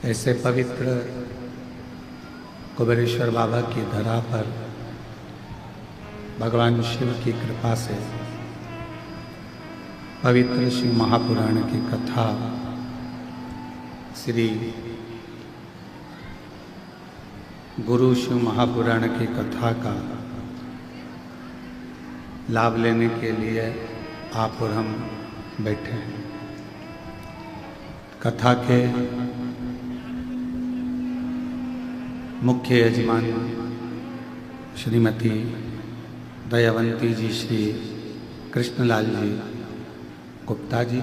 ऐसे पवित्र कुबेरेश्वर बाबा की धरा पर भगवान शिव की कृपा से पवित्र शिव महापुराण की कथा श्री गुरु शिव महापुराण की कथा का लाभ लेने के लिए आप और हम बैठे हैं। कथा के मुख्य यजमान श्रीमती दयावंती जी, श्री कृष्णलाल जी गुप्ता जी,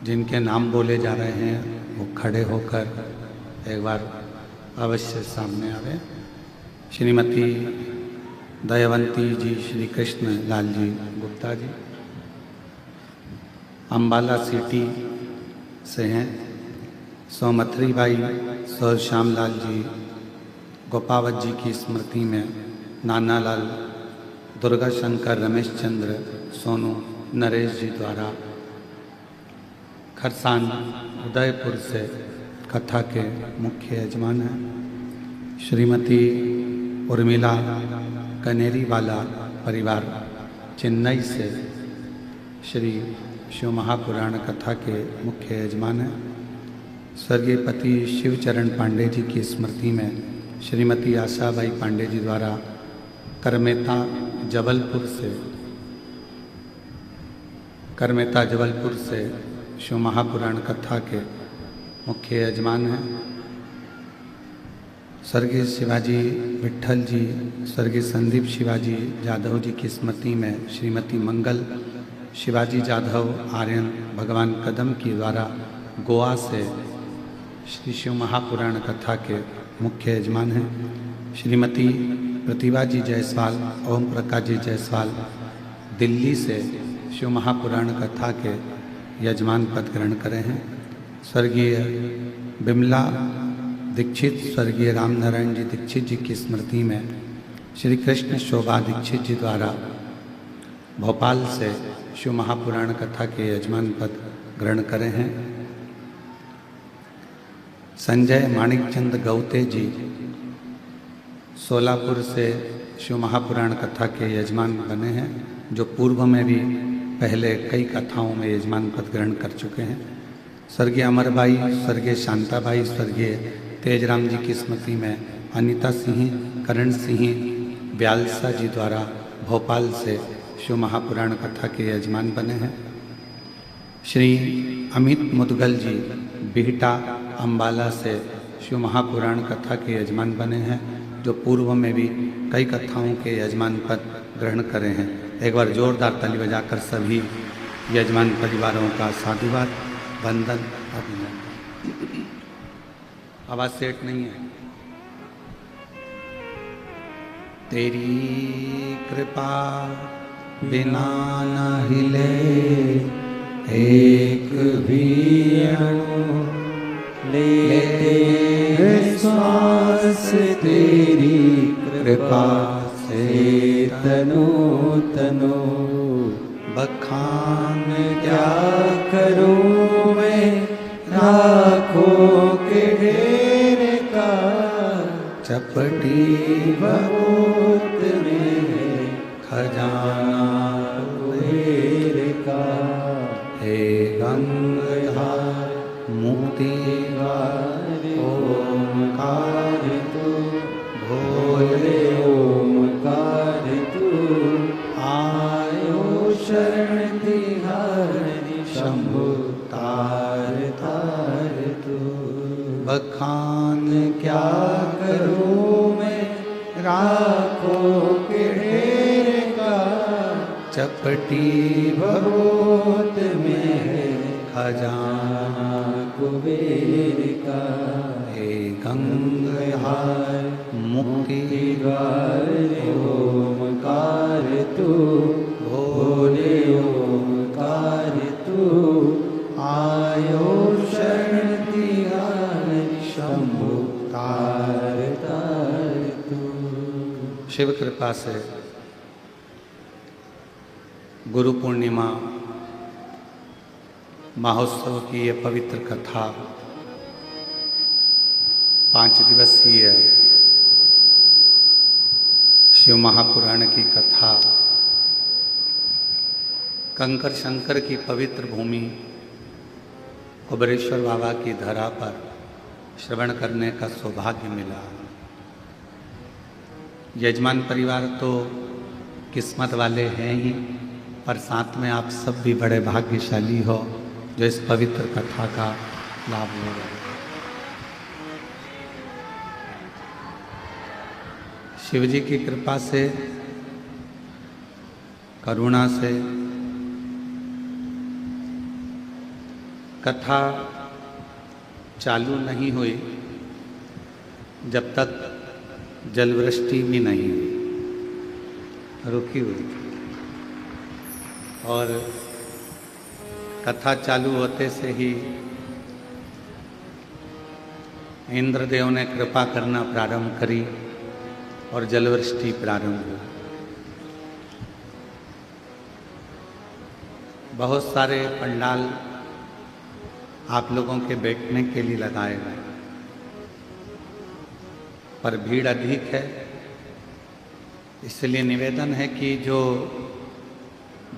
जिनके नाम बोले जा रहे हैं, वो खड़े होकर एक बार अवश्य सामने आवे। श्रीमती दयावंती जी श्री कृष्णलाल जी गुप्ता जी अम्बाला सिटी से हैं। सौमथरी भाई सौ श्यामलाल जी गोपावत जी की स्मृति में नाना लाल दुर्गा शंकर रमेश चंद्र सोनू नरेश जी द्वारा खरसान उदयपुर से कथा के मुख्य यजमान हैं। श्रीमती उर्मिला कनेरीवाला परिवार चेन्नई से श्री शिव महापुराण कथा के मुख्य यजमान हैं। स्वर्गीय पति शिवचरण पांडे जी की स्मृति में श्रीमती आशाबाई पांडे जी द्वारा करमेता जबलपुर से शिव महापुराण कथा के मुख्य यजमान हैं। स्वर्गीय शिवाजी विट्ठल जी, स्वर्गीय संदीप शिवाजी जाधव जी की स्मृति में श्रीमती मंगल शिवाजी जाधव आर्यन भगवान कदम की द्वारा गोवा से श्री शिव महापुराण कथा के मुख्य यजमान हैं। श्रीमती प्रतिभा जी जायसवाल, ओम प्रकाश जी जायसवाल दिल्ली से शिव महापुराण कथा के यजमान पद ग्रहण करे हैं। स्वर्गीय बिमला दीक्षित, स्वर्गीय रामनारायण जी दीक्षित जी की स्मृति में श्री कृष्ण शोभा दीक्षित जी द्वारा भोपाल से शिव महापुराण कथा के यजमान पद ग्रहण करे हैं। संजय माणिकचंद गौते जी सोलापुर से शिव महापुराण कथा के यजमान बने हैं, जो पूर्व में भी पहले कई कथाओं में यजमान पद ग्रहण कर चुके हैं। स्वर्गीय अमर भाई, स्वर्गीय शांता भाई, स्वर्गीय तेजराम जी की स्मृति में अनीता सिंह करण सिंह ब्यालसा जी द्वारा भोपाल से शिव महापुराण कथा के यजमान बने हैं। श्री अमित मुदगल जी बिहटा अम्बाला से शिव महापुराण कथा के यजमान बने हैं, जो पूर्व में भी कई कथाओं के यजमान पद ग्रहण करे हैं। एक बार जोरदार ताली बजाकर सभी यजमान परिवारों का साधुवाद, वंदन, अभिनंदन। आवाज सेट नहीं है। तेरी कृपा बिना न हिले एक भी अणु, लेते श्वास तेरी कृपा से तनु तनु। बखान क्या करूं मैं लाखों के ढेर का, चपटी बहुत में खजाना कुबेर का। हे गंगाधार मुक्ति ओमकार तू, भोले ओमकार तू। आयो शरण तिहारी शंभु तार तार तू। बखान क्या करूं मैं राखों के ढेर का, चपटी बहुत में खजाना कुबेर का। हे गंगाधार मुक्ति द्वार ओमकार तू, भोले ओमकार तू। आयो शरण तिहारी शंभु तार तार तू। शिव कृपा से गुरु पूर्णिमा महोत्सव की ये पवित्र कथा 5 दिवसीय शिव महापुराण की कथा कंकर शंकर की पवित्र भूमि कुबेरेश्वर बाबा की धरा पर श्रवण करने का सौभाग्य मिला। यजमान परिवार तो किस्मत वाले हैं ही, पर साथ में आप सब भी बड़े भाग्यशाली हो जो इस पवित्र कथा का लाभ ले रहे हैं। शिव जी की कृपा से, करुणा से कथा चालू नहीं हुई जब तक जलवृष्टि भी नहीं हुई, रुकी हुई थी। और कथा चालू होते से ही इंद्रदेव ने कृपा करना प्रारंभ करी और जलवृष्टि प्रारंभ हुई। बहुत सारे पंडाल आप लोगों के बैठने के लिए लगाए गए, पर भीड़ अधिक है, इसलिए निवेदन है कि जो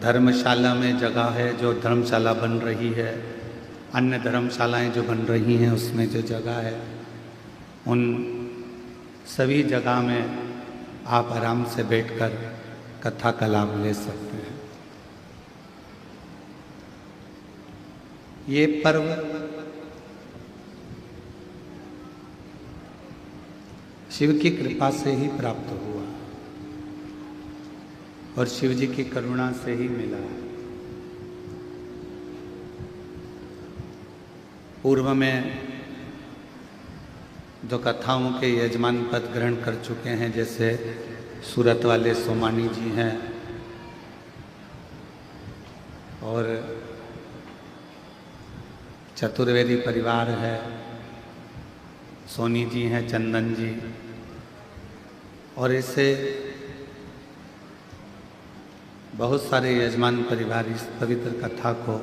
धर्मशाला में जगह है, जो धर्मशाला बन रही है, अन्य धर्मशालाएं जो बन रही हैं उसमें जो जगह है, उन सभी जगह में आप आराम से बैठकर कथा का लाभ ले सकते हैं। ये पर्व शिव की कृपा से ही प्राप्त हुआ और शिव जी की करुणा से ही मिला। पूर्व में जो कथाओं के यजमान पद ग्रहण कर चुके हैं, जैसे सूरत वाले सोमानी जी हैं और चतुर्वेदी परिवार है, सोनी जी हैं, चंदन जी, और ऐसे बहुत सारे यजमान परिवार इस पवित्र कथा को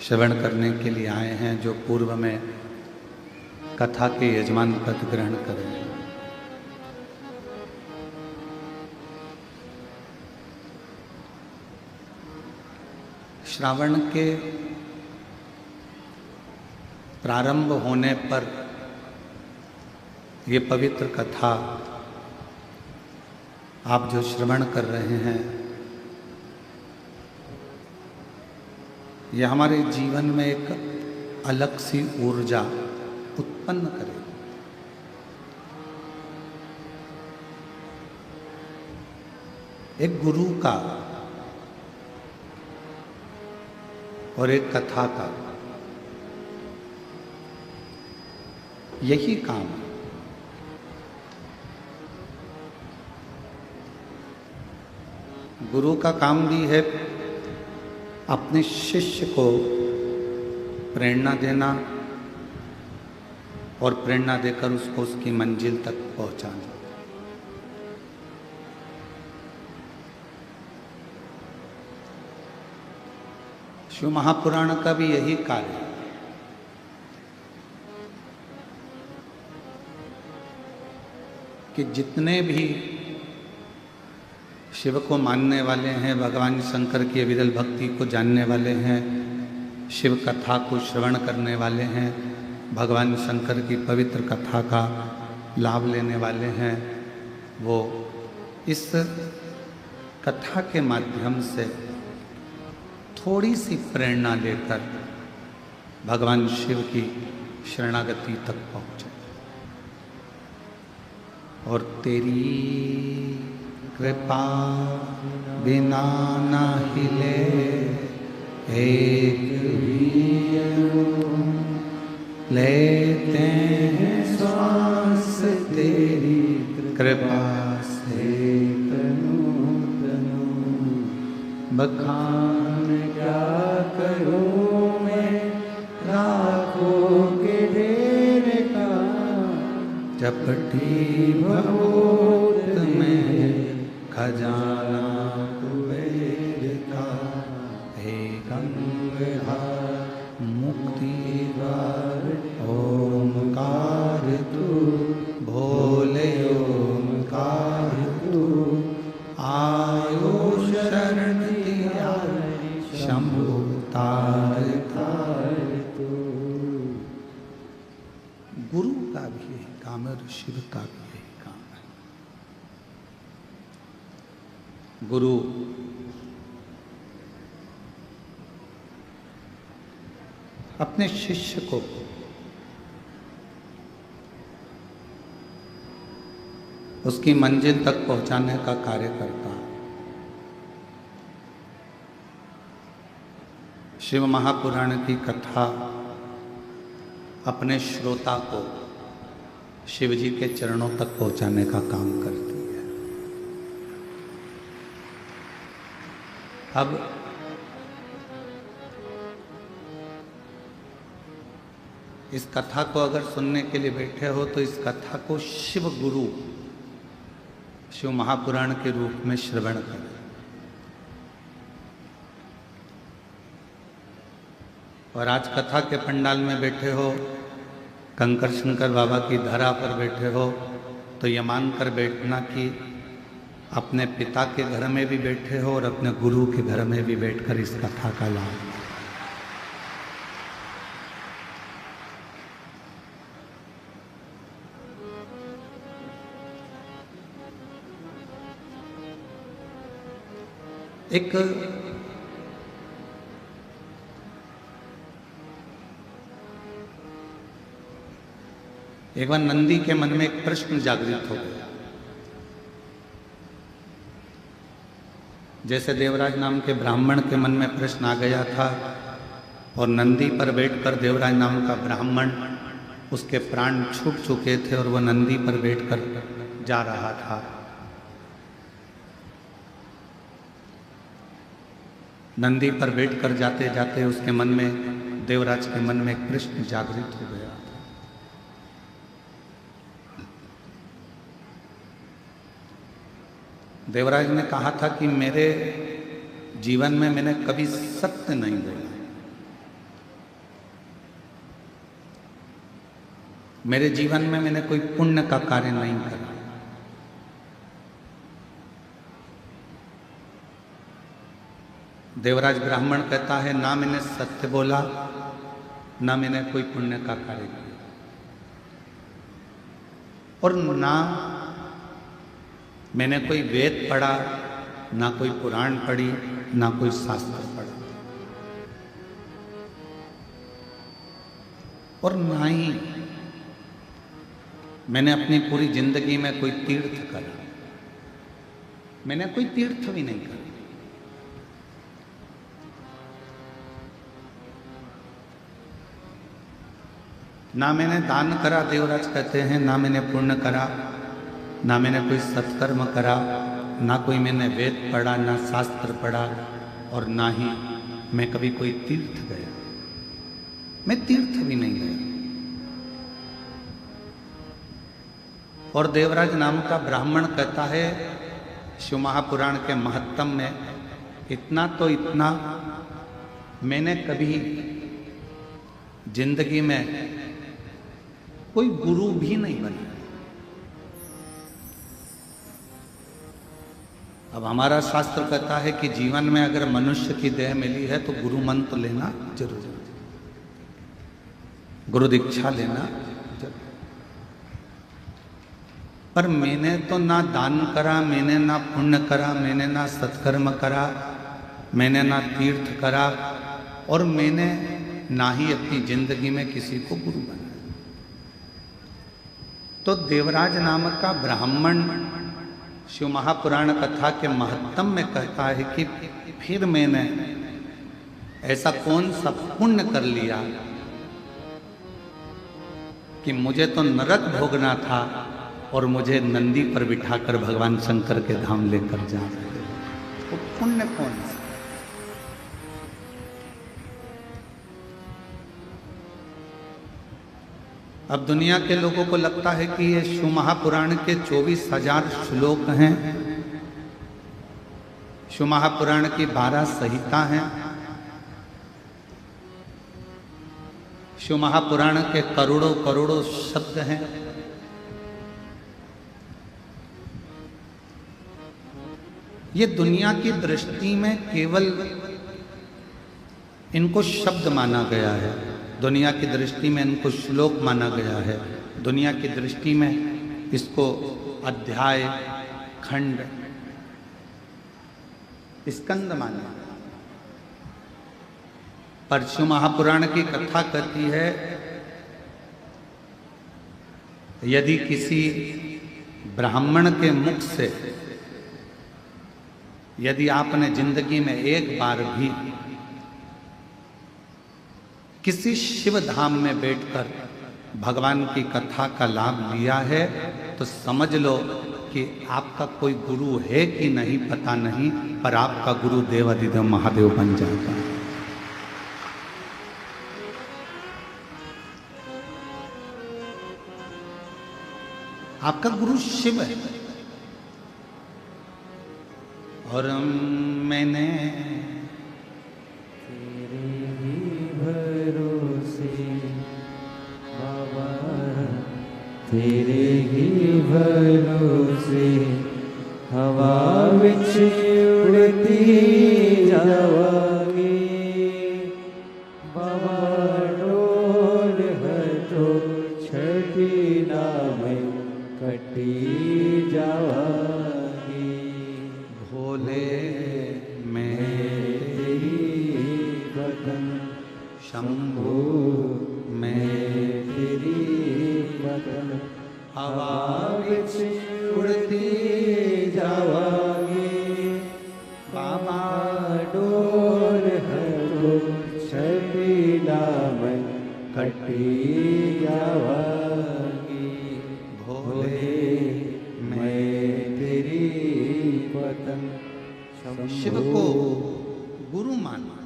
श्रवण करने के लिए आए हैं, जो पूर्व में कथा के यजमान पद ग्रहण करें। श्रावण के प्रारंभ होने पर ये पवित्र कथा आप जो श्रवण कर रहे हैं, ये हमारे जीवन में एक अलग सी ऊर्जा उत्पन्न करे। एक गुरु का और एक कथा का यही काम है। गुरु का काम भी है अपने शिष्य को प्रेरणा देना और प्रेरणा देकर उसको उसकी मंजिल तक पहुंचाना। शिव महापुराण का भी यही कार्य है। कि जितने भी शिव को मानने वाले हैं, भगवान शंकर की अविरल भक्ति को जानने वाले हैं, शिव कथा को श्रवण करने वाले हैं, भगवान शंकर की पवित्र कथा का लाभ लेने वाले हैं, वो इस कथा के माध्यम से थोड़ी सी प्रेरणा लेकर भगवान शिव की शरणागति तक पहुँचे। और तेरी कृपा बिना न हिले एक भी लेते हैं श्वास, तेरी कृपा से तनु तनु बखान क्या करूं मैं, लाखों के ढेर का चपटी भभूत में खजाना कुबेर का, हे गंगाधर मुक्ति द्वार ओमकार तू काम है और शिव का भी यही काम है। गुरु अपने शिष्य को उसकी मंजिल तक पहुंचाने का कार्य करता है। शिव महापुराण की कथा अपने श्रोता को शिव जी के चरणों तक पहुंचाने का काम करती है। अब इस कथा को अगर सुनने के लिए बैठे हो तो इस कथा को शिव गुरु शिव महापुराण के रूप में श्रवण करें। और आज कथा के पंडाल में बैठे हो, कंकर शंकर बाबा की धरा पर बैठे हो, तो ये मानकर बैठना कि अपने पिता के घर में भी बैठे हो और अपने गुरु के घर में भी बैठकर इस कथा का लाभ। एक बार नंदी के मन में एक प्रश्न जागृत हो गया। जैसे देवराज नाम के ब्राह्मण के मन में प्रश्न आ गया था और नंदी पर बैठकर देवराज नाम का ब्राह्मण उसके प्राण छूट चुके थे और वह नंदी पर बैठकर जा रहा था। नंदी पर बैठकर जाते जाते उसके मन में, देवराज के मन में एक प्रश्न जागृत हो गया। देवराज ने कहा था कि मेरे जीवन में मैंने कभी सत्य नहीं बोला, मेरे जीवन में मैंने कोई पुण्य का कार्य नहीं करा। देवराज ब्राह्मण कहता है, ना मैंने सत्य बोला, ना मैंने कोई पुण्य का कार्य किया, और ना मैंने कोई वेद पढ़ा, ना कोई पुराण पढ़ी, ना कोई शास्त्र पढ़ा, और ना ही मैंने अपनी पूरी जिंदगी में कोई तीर्थ करा। मैंने कोई तीर्थ भी नहीं करा। ना मैंने दान करा, देवराज कहते हैं, ना मैंने पुण्य करा, ना मैंने कोई सत्कर्म करा, ना कोई मैंने वेद पढ़ा, ना शास्त्र पढ़ा, और ना ही मैं कभी कोई तीर्थ गया। मैं तीर्थ भी नहीं गया। और देवराज नाम का ब्राह्मण कहता है, शिव महापुराण के महत्तम में इतना तो इतना, मैंने कभी जिंदगी में कोई गुरु भी नहीं बना। अब हमारा शास्त्र कहता है कि जीवन में अगर मनुष्य की देह मिली है तो गुरु मंत्र लेना जरूर है, गुरु दीक्षा लेना जरूर। पर मैंने तो ना दान करा, मैंने ना पुण्य करा, मैंने ना सत्कर्म करा, मैंने ना तीर्थ करा, और मैंने ना ही अपनी जिंदगी में किसी को गुरु बनाया। तो देवराज नाम का ब्राह्मण शिव महापुराण कथा के महत्तम में कहता है कि फिर मैंने ऐसा कौन सा पुण्य कर लिया कि मुझे तो नरक भोगना था और मुझे नंदी पर बिठाकर भगवान शंकर के धाम लेकर जा रहे थे। वो पुण्य कौन सा? अब दुनिया के लोगों को लगता है कि ये शिव महापुराण के 24,000 श्लोक हैं, शिव महापुराण की 12 संहिता हैं, शिव महापुराण के करोड़ों करोड़ों शब्द हैं। ये दुनिया की दृष्टि में केवल इनको शब्द माना गया है, दुनिया की दृष्टि में इनको श्लोक माना गया है, दुनिया की दृष्टि में इसको अध्याय, खंड, स्कंद माने, पर शिव महापुराण की कथा कहती है यदि किसी ब्राह्मण के मुख से यदि आपने जिंदगी में एक बार भी किसी शिव धाम में बैठकर भगवान की कथा का लाभ लिया है तो समझ लो कि आपका कोई गुरु है कि नहीं पता नहीं, पर आपका गुरु देवाधिदेव महादेव बन जाता है। आपका गुरु शिव है। और मैंने तेरे ही भरोसे बाबा, तेरे ही भरोसे हवा विच उड़ती जावांगी बाबा, डोल हटो छठी नाम कटी जावांगी। भोले मैं तेरी बदन शंभु मैं तेरी बदन हवा विच उड़ती जावांगी बाबा, डोल हटो छठी नाम कटी जावांगी। भोले मैं तेरी बदन शिव को गुरु माना।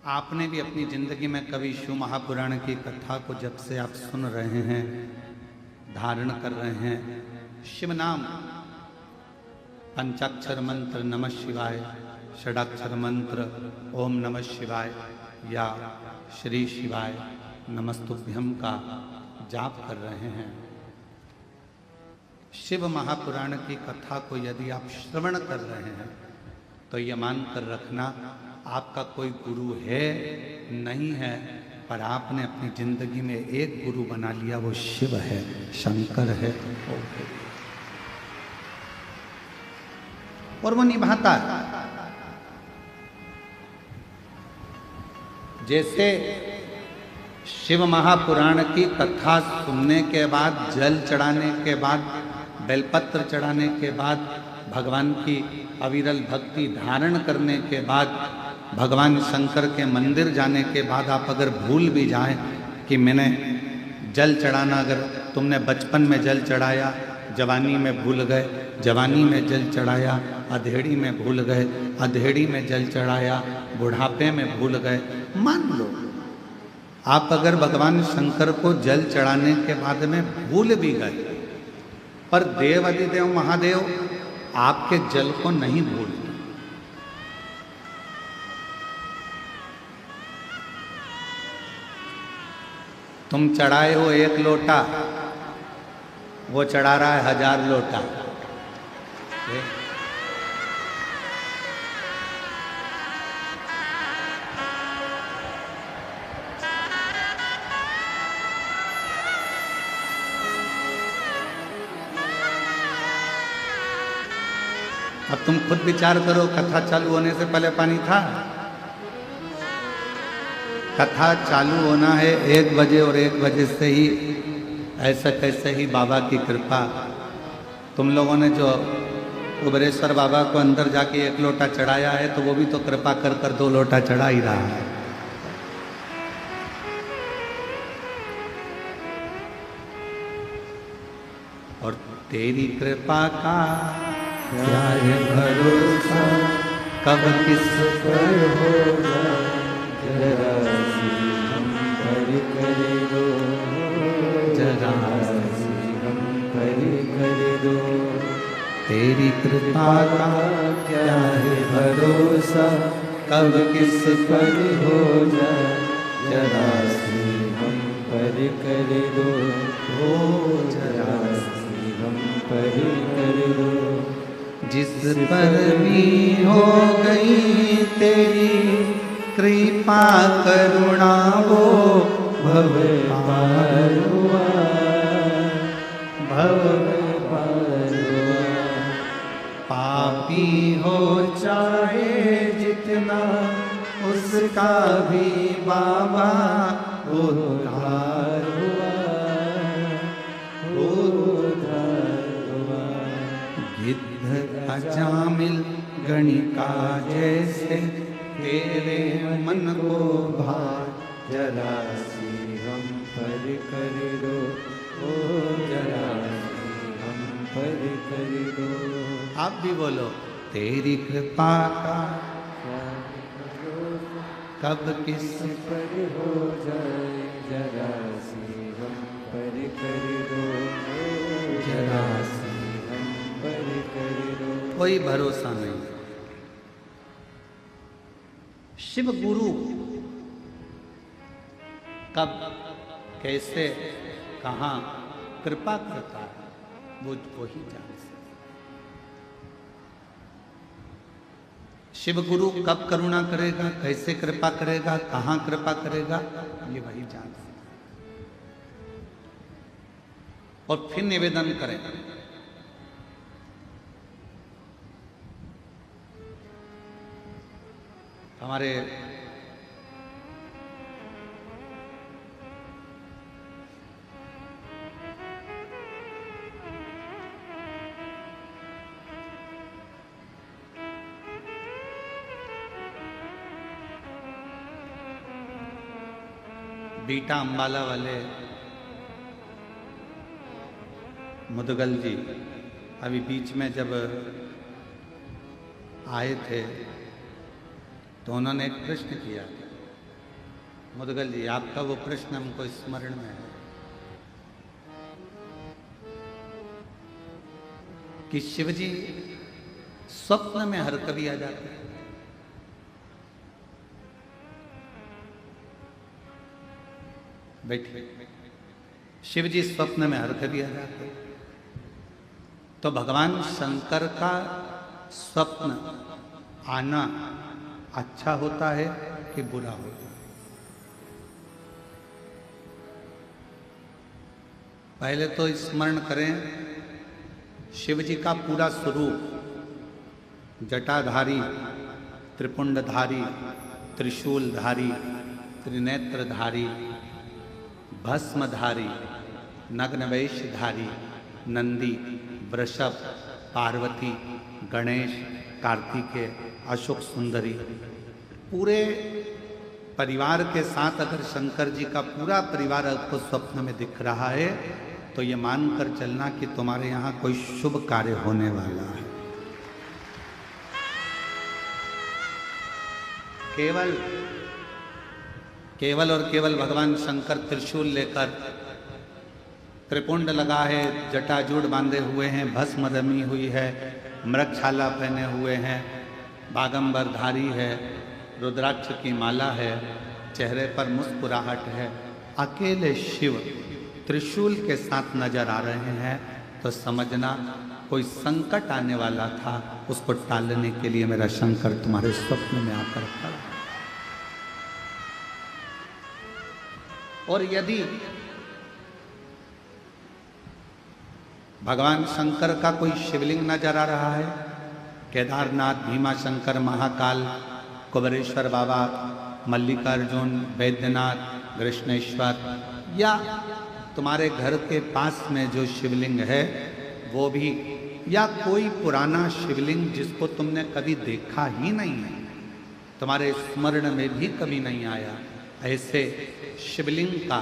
आपने भी अपनी जिंदगी में कभी शिव महापुराण की कथा को जब से आप सुन रहे हैं, धारण कर रहे हैं, शिव नाम, पंचाक्षर मंत्र नमः शिवाय, षडाक्षर मंत्र ओम नमः शिवाय या श्री शिवाय नमस्तुभ्यम का जाप कर रहे हैं, शिव महापुराण की कथा को यदि आप श्रवण कर रहे हैं तो ये मान कर रखना आपका कोई गुरु है नहीं है, पर आपने अपनी जिंदगी में एक गुरु बना लिया, वो शिव है, शंकर है, और वो निभाता है। जैसे शिव महापुराण की कथा सुनने के बाद, जल चढ़ाने के बाद, बेलपत्र चढ़ाने के बाद, भगवान की अविरल भक्ति धारण करने के बाद, भगवान शंकर के मंदिर जाने के बाद आप अगर भूल भी जाएं कि मैंने जल चढ़ाना, अगर तुमने बचपन में जल चढ़ाया, जवानी में भूल गए, जवानी में जल चढ़ाया, अधेड़ी में भूल गए, अधेड़ी में जल चढ़ाया, बुढ़ापे में भूल गए, मान लो आप अगर भगवान शंकर को जल चढ़ाने के बाद में भूल भी गए, पर देवाधिदेव महादेव आपके जल को नहीं भूलते। तुम चढ़ाए हो 1 लोटा, वो चढ़ा रहा है 1000 लोटा। अब तुम खुद विचार करो, कथा चालू होने से पहले पानी था? कथा चालू होना है 1 बजे और 1 बजे से ही ऐसा कैसे ही बाबा की कृपा। तुम लोगों ने जो कुबेरेश्वर बाबा को अंदर जाके 1 लोटा चढ़ाया है तो वो भी तो कृपा कर कर 2 लोटा चढ़ा ही रहा है। और तेरी कृपा का क्या है भरोसा, कब किस पर होगा, जरा सी हम पर कर दो, जरा सी हम पर कर दो। तेरी कृपा का क्या है भरोसा, कब किस पर हो जाए, जरा सी हम पर कर दो, जरा सी हम पर कर दो। जिस पर भी हो गई तेरी कृपा करुणा, वो भव पार हुआ, भव पार हुआ। पापी हो चाहे जितना उसका भी बाबा उद्धार हुआ, उद्धार हुआ। गिद्ध अजामिल गणिका जैसे तेरे मन को भार, जरा सी हम पर कर दो, ओ जरा सी हम पर कर दो। आप भी बोलो। तेरी कृपा का कब किस पर हो जाए, जरा सी हम पर कर दो, जरा सी हम पर कर दो। कोई भरोसा नहीं। शिव गुरु कब कैसे कहाँ कृपा करता है वो ही जान सकता। शिव गुरु कब करुणा करेगा, कैसे कृपा करेगा, कहाँ कृपा करेगा, ये वही जान सकता। और फिर निवेदन करें, हमारे बीटा अंबाला वाले मुदगल जी अभी बीच में जब आए थे तो उन्होंने एक प्रश्न किया। मुदगल जी, आपका वो प्रश्न हमको स्मरण में है कि शिवजी स्वप्न में हर कभी आ जाते हैं। बैठिए। शिवजी स्वप्न में हर कभी आ जाते हैं। तो भगवान शंकर का स्वप्न आना अच्छा होता है कि बुरा होता है? पहले तो स्मरण करें शिव जी का पूरा स्वरूप, जटाधारी, त्रिपुंडधारी, त्रिशूलधारी, त्रिनेत्रधारी, भस्मधारी, नग्नवेशधारी, नंदी, वृषभ, पार्वती, गणेश, कार्तिकेय, अशोक सुंदरी, पूरे परिवार के साथ अगर शंकर जी का पूरा परिवार आपको स्वप्न में दिख रहा है तो ये मानकर चलना कि तुम्हारे यहाँ कोई शुभ कार्य होने वाला है। केवल और केवल भगवान शंकर त्रिशूल लेकर, त्रिपुंड लगा है, जटाजूड़ बांधे हुए हैं, भस्म दमी हुई है, मृगछाला पहने हुए हैं, बागंबरधारी है, रुद्राक्ष की माला है, चेहरे पर मुस्कुराहट है, अकेले शिव त्रिशूल के साथ नजर आ रहे हैं तो समझना कोई संकट आने वाला था, उसको टालने के लिए मेरा शंकर तुम्हारे स्वप्न में आकर खड़ा। और यदि भगवान शंकर का कोई शिवलिंग नजर आ रहा है, केदारनाथ, भीमा शंकर, महाकाल, कुबेरेश्वर बाबा, मल्लिकार्जुन, वैद्यनाथ, कृष्णेश्वर, या तुम्हारे घर के पास में जो शिवलिंग है वो भी, या कोई पुराना शिवलिंग जिसको तुमने कभी देखा ही नहीं है, तुम्हारे स्मरण में भी कभी नहीं आया, ऐसे शिवलिंग का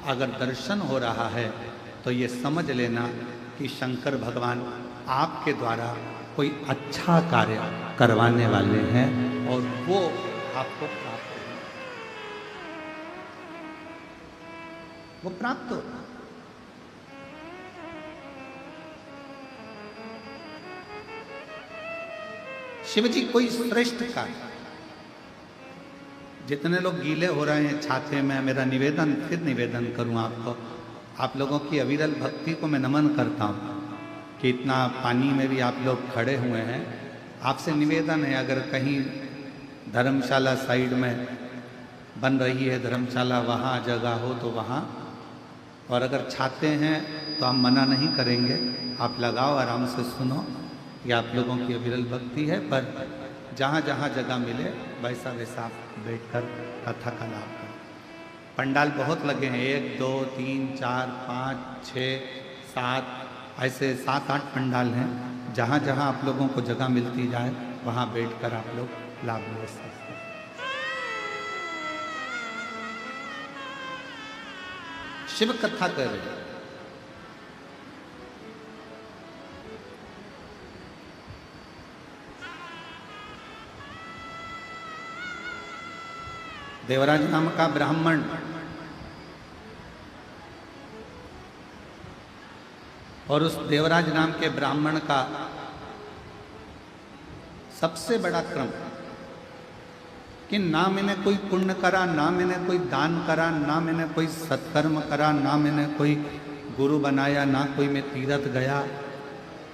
अगर दर्शन हो रहा है तो ये समझ लेना कि शंकर भगवान आपके द्वारा कोई अच्छा कार्य करवाने वाले हैं और वो आपको प्राप्त हो, वो प्राप्त हो। शिव जी कोई श्रेष्ठ कार्य, जितने लोग गीले हो रहे हैं छाते में, मेरा निवेदन, फिर निवेदन करूं आपको, आप लोगों की अविरल भक्ति को मैं नमन करता हूं कि इतना पानी में भी आप लोग खड़े हुए हैं। आपसे निवेदन है, अगर कहीं धर्मशाला साइड में बन रही है धर्मशाला, वहाँ जगह हो तो वहाँ, और अगर चाहते हैं तो हम मना नहीं करेंगे, आप लगाओ आराम से सुनो। ये आप लोगों की अविरल भक्ति है, पर जहाँ जहाँ जगह मिले वैसा वैसा आप बैठकर कथा का लाभ करें। पंडाल बहुत लगे हैं, 1 2 3 4 5 6 7, ऐसे 7-8 पंडाल हैं। जहाँ जहाँ आप लोगों को जगह मिलती जाए वहाँ बैठकर आप लोग लाभ ले सकते हैं। शिव कथा कर रहे हैं। देवराज नाम का ब्राह्मण और उस देवराज नाम के ब्राह्मण का सबसे बड़ा क्रम कि ना मैंने कोई पुण्य करा, ना मैंने कोई दान करा, ना मैंने कोई सत्कर्म करा, ना मैंने कोई गुरु बनाया, ना कोई मैं तीर्थ गया,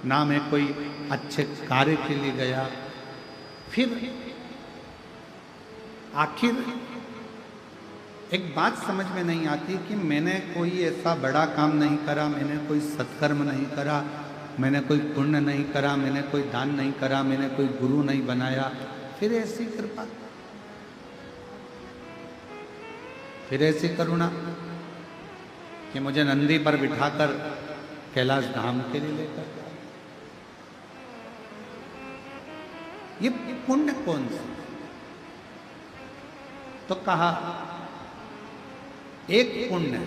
ना मैं कोई अच्छे कार्य के लिए गया। फिर आखिर एक बात समझ में नहीं आती कि मैंने कोई ऐसा बड़ा काम नहीं करा, मैंने कोई सत्कर्म नहीं करा, मैंने कोई पुण्य नहीं करा, मैंने कोई दान नहीं करा, मैंने कोई गुरु नहीं बनाया, फिर ऐसी कृपा, फिर ऐसी करुणा कि मुझे नंदी पर बिठाकर कैलाश धाम के लिए लेकर गया। ये पुण्य कौन सा? तो कहा एक पुण्य,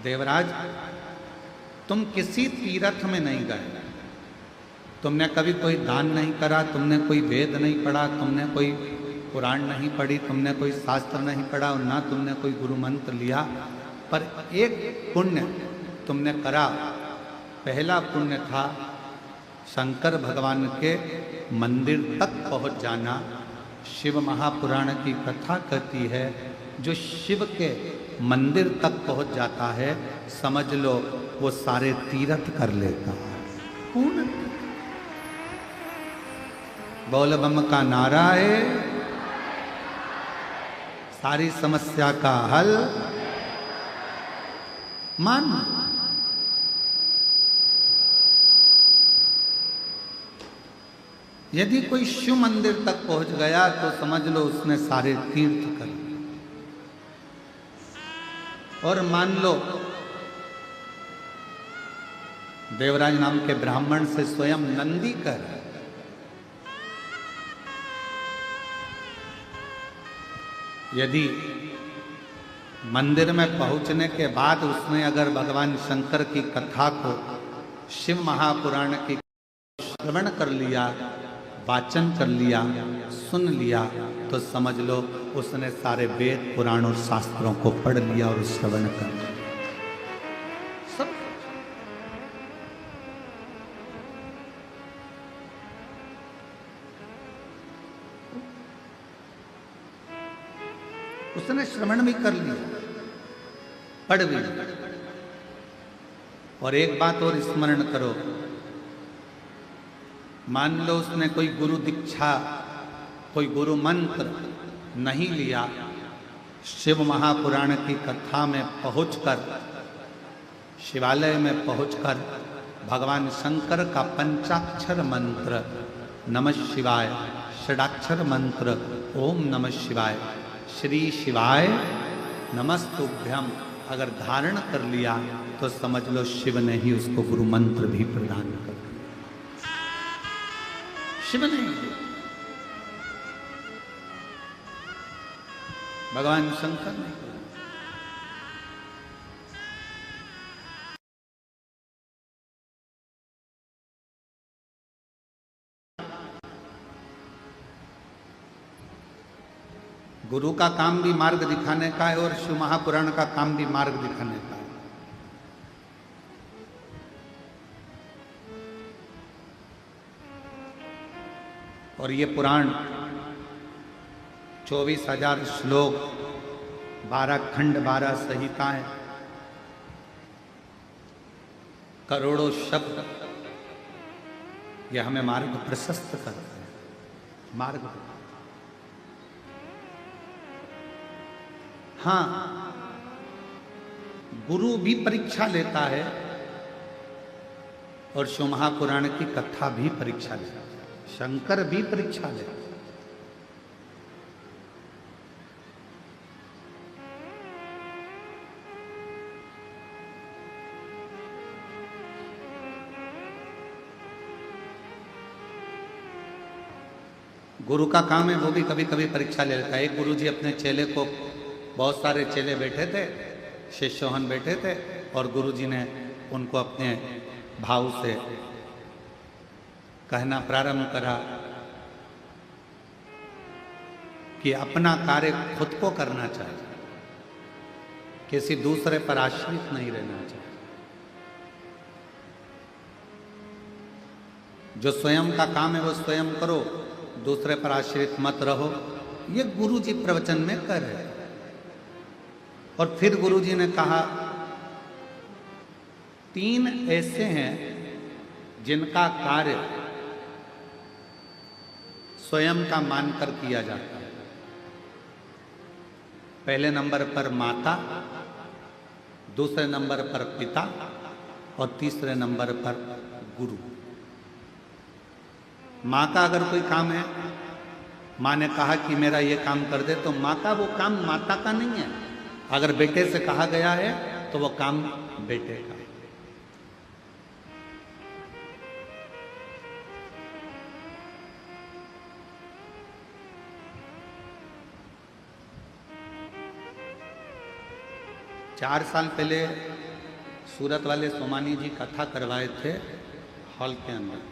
देवराज तुम किसी तीर्थ में नहीं गए, तुमने कभी कोई दान नहीं करा, तुमने कोई वेद नहीं पढ़ा, तुमने कोई पुराण नहीं पढ़ी, तुमने कोई शास्त्र नहीं पढ़ा और ना तुमने कोई गुरु मंत्र लिया, पर एक पुण्य तुमने करा। पहला पुण्य था शंकर भगवान के मंदिर तक पहुंच जाना। शिव महापुराण की कथा कहती है जो शिव के मंदिर तक पहुंच जाता है, समझ लो वो सारे तीर्थ कर लेता है। पूर्ण बोल बम का नारा है, सारी समस्या का हल मान। यदि कोई शिव मंदिर तक पहुंच गया तो समझ लो उसने सारे तीर्थ कर लिए। और मान लो देवराज नाम के ब्राह्मण से स्वयं नंदी कर, यदि मंदिर में पहुंचने के बाद उसने अगर भगवान शंकर की कथा को, शिव महापुराण की श्रवण कर लिया, वाचन कर लिया, सुन लिया, तो समझ लो उसने सारे वेद पुराण और शास्त्रों को पढ़ लिया और श्रवण कर लिया। सब उसने श्रवण भी कर लिया, पढ़ भी लिया। और एक बात और स्मरण करो, मान लो उसने कोई गुरु दीक्षा, कोई गुरु मंत्र नहीं लिया, शिव महापुराण की कथा में पहुंचकर, शिवालय में पहुंचकर भगवान शंकर का पंचाक्षर मंत्र नमः शिवाय, षडाक्षर मंत्र ओम नमः शिवाय, श्री शिवाय नमस्तुभ्यम अगर धारण कर लिया तो समझ लो शिव ने ही उसको गुरु मंत्र भी प्रदान कर दिया। शिव ने, भगवान शंकर ने। गुरु का काम भी मार्ग दिखाने का है और शिव महापुराण का काम भी मार्ग दिखाने का है। और ये पुराण 24,000 श्लोक, 12 खंड, 12 संहिताएं, करोड़ों शब्द, ये हमें मार्ग प्रशस्त करते हैं, मार्ग। हाँ, गुरु भी परीक्षा लेता है और शिव महापुराण की कथा भी परीक्षा लेता है, शंकर भी परीक्षा लेता है। गुरु का काम है वो भी कभी कभी परीक्षा ले लेता है। एक गुरु जी अपने चेले को, बहुत सारे चेले बैठे थे, शिष्योहन बैठे थे, और गुरु जी ने उनको अपने भाव से कहना प्रारंभ करा कि अपना कार्य खुद को करना चाहिए, किसी दूसरे पर आश्रित नहीं रहना चाहिए। जो स्वयं का काम है वो स्वयं करो, दूसरे पर आश्रित मत रहो। ये गुरु जी प्रवचन में कर रहे। और फिर गुरु जी ने कहा, 3 ऐसे हैं जिनका कार्य स्वयं का मानकर किया जाता है। पहले नंबर पर माता, दूसरे नंबर पर पिता और तीसरे नंबर पर गुरु। माँ का अगर कोई काम है, माँ ने कहा कि मेरा ये काम कर दे, तो माँ का वो काम माता का नहीं है। अगर बेटे से कहा गया है तो वो काम बेटे का। चार साल पहले सूरत वाले सोमानी जी कथा करवाए थे हॉल के अंदर।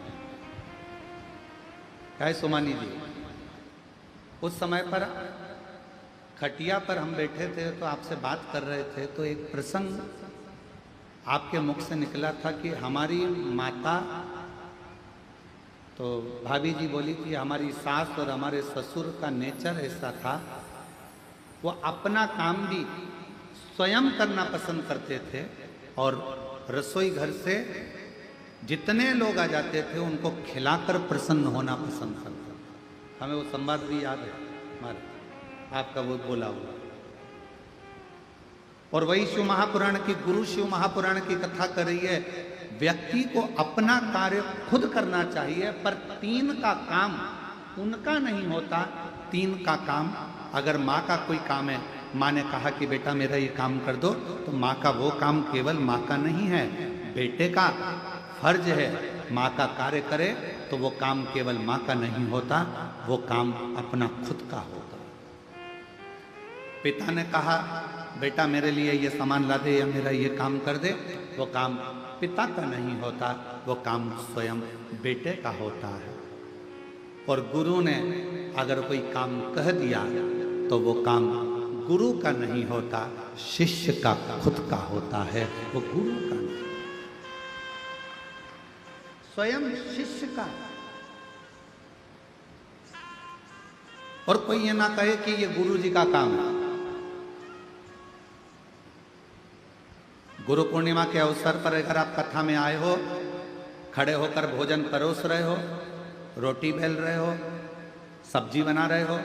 क्या है सोमानी जी, उस समय पर खटिया पर हम बैठे थे तो आपसे बात कर रहे थे, तो एक प्रसंग आपके मुख से निकला था कि हमारी माता, तो भाभी जी बोली थी हमारी सास और हमारे ससुर का नेचर ऐसा था, वो अपना काम भी स्वयं करना पसंद करते थे और रसोई घर से जितने लोग आ जाते थे उनको खिलाकर प्रसन्न होना पसंद करते। हमें वो संवाद भी याद है हमारा, आपका वो बोला हुआ। और वही शिव महापुराण की, गुरु शिव महापुराण की कथा कर रही है, व्यक्ति को अपना कार्य खुद करना चाहिए, पर 3 का काम उनका नहीं होता। 3 का काम, अगर माँ का कोई काम है, माँ ने कहा कि बेटा मेरा ये काम कर दो, तो माँ का वो काम केवल माँ का नहीं है, बेटे का फर्ज है माँ का कार्य करे, तो वो काम केवल माँ का नहीं होता, वो काम अपना खुद का होता। पिता ने कहा बेटा मेरे लिए ये सामान ला दे या मेरा ये काम कर दे, वो काम पिता का नहीं होता, वो काम स्वयं बेटे का होता है। और गुरु ने अगर कोई काम कह दिया तो वो काम गुरु का नहीं होता, शिष्य का खुद का होता है, वो गुरु का नहीं, स्वयं शिष्य का। और कोई ये ना कहे कि ये गुरु जी का काम है। गुरु पूर्णिमा के अवसर पर अगर आप कथा में आए हो, खड़े होकर भोजन परोस रहे हो, रोटी बेल रहे हो, सब्जी बना रहे हो,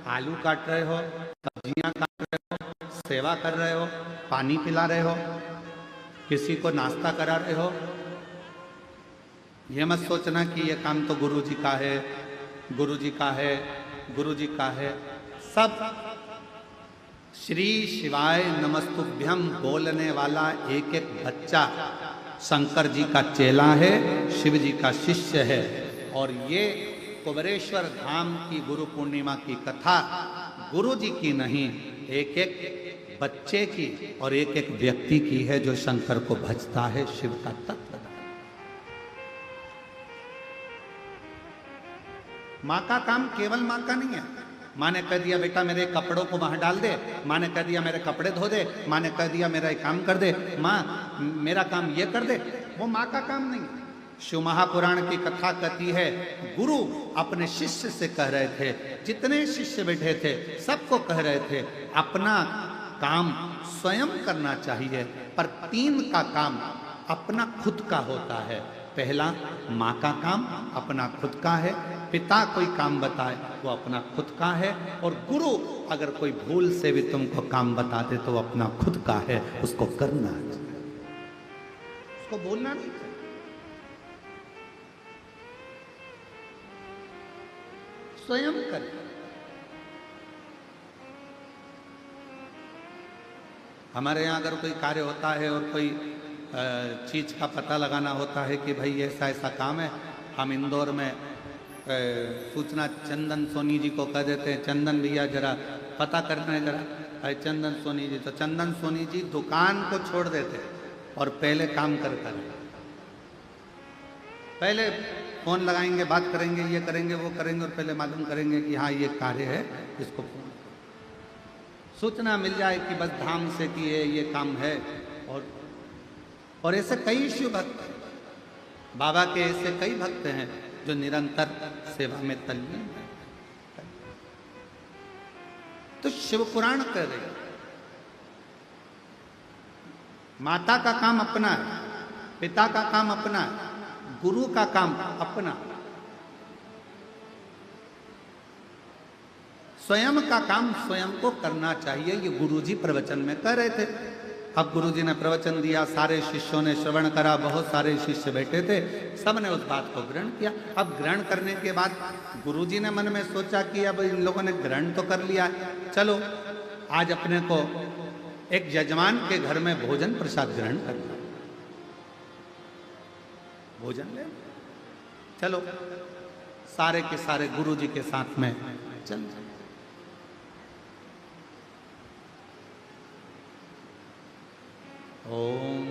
आलू काट रहे हो, सब्जियां काट रहे हो, सेवा कर रहे हो, पानी पिला रहे हो, किसी को नाश्ता करा रहे हो, ये मत सोचना कि ये काम तो गुरु जी का है, गुरु जी का है, गुरु जी का है। सब श्री शिवाय नमस्तुभ्यम बोलने वाला एक एक बच्चा शंकर जी का चेला है, शिव जी का शिष्य है। और ये कुबरेश्वर धाम की गुरु पूर्णिमा की कथा गुरु जी की नहीं, एक एक बच्चे की और एक एक व्यक्ति की है जो शंकर को भजता है, शिव का तत्व। माँ का काम केवल माँ का नहीं है। माँ ने कह दिया बेटा मेरे कपड़ों को वहां डाल दे, माँ ने कह दिया मेरे कपड़े धो दे, माँ ने कह दिया मेरा एक काम कर दे, माँ मेरा काम ये कर दे, वो माँ का काम नहीं। शिव महापुराण की कथा कहती है गुरु अपने शिष्य से कह रहे थे, जितने शिष्य बैठे थे सबको कह रहे थे अपना काम स्वयं करना चाहिए, पर 3 का काम अपना खुद का होता है। पहला माँ का काम अपना खुद का है, पिता कोई काम बताए वो अपना खुद का है, और गुरु अगर कोई भूल से भी तुमको काम बता दे तो वो अपना खुद का है, उसको करना है, उसको बोलना नहीं। स्वयं करें। हमारे यहाँ अगर कोई कार्य होता है और कोई चीज़ का पता लगाना होता है कि भाई ऐसा ऐसा काम है, हम इंदौर में सूचना चंदन सोनी जी को कह देते हैं, चंदन भैया जरा पता करना है जरा, भाई चंदन सोनी जी, तो चंदन सोनी जी दुकान को छोड़ देते और पहले काम कर पहले फोन लगाएंगे, बात करेंगे, ये करेंगे वो करेंगे, और पहले मालूम करेंगे कि हाँ ये कार्य है, इसको सूचना मिल जाए कि बस धाम से कि ये काम है। और ऐसे कई शिव भक्त, बाबा के ऐसे कई भक्त हैं जो निरंतर सेवा में तल्लीन हैं। तो शिव पुराण कह रहे हैं, माता का काम अपना है, पिता का काम अपना है, गुरु का काम अपना, स्वयं का काम स्वयं को करना चाहिए। ये गुरुजी प्रवचन में कह रहे थे। अब गुरुजी ने प्रवचन दिया, सारे शिष्यों ने श्रवण करा, बहुत सारे शिष्य बैठे थे, सबने उस बात को ग्रहण किया। अब ग्रहण करने के बाद गुरुजी ने मन में सोचा कि अब इन लोगों ने ग्रहण तो कर लिया, चलो आज अपने को एक यजमान के घर में भोजन प्रसाद ग्रहण कर लिया, भोजन ले, चलो सारे के सारे गुरुजी के साथ में चल। ओम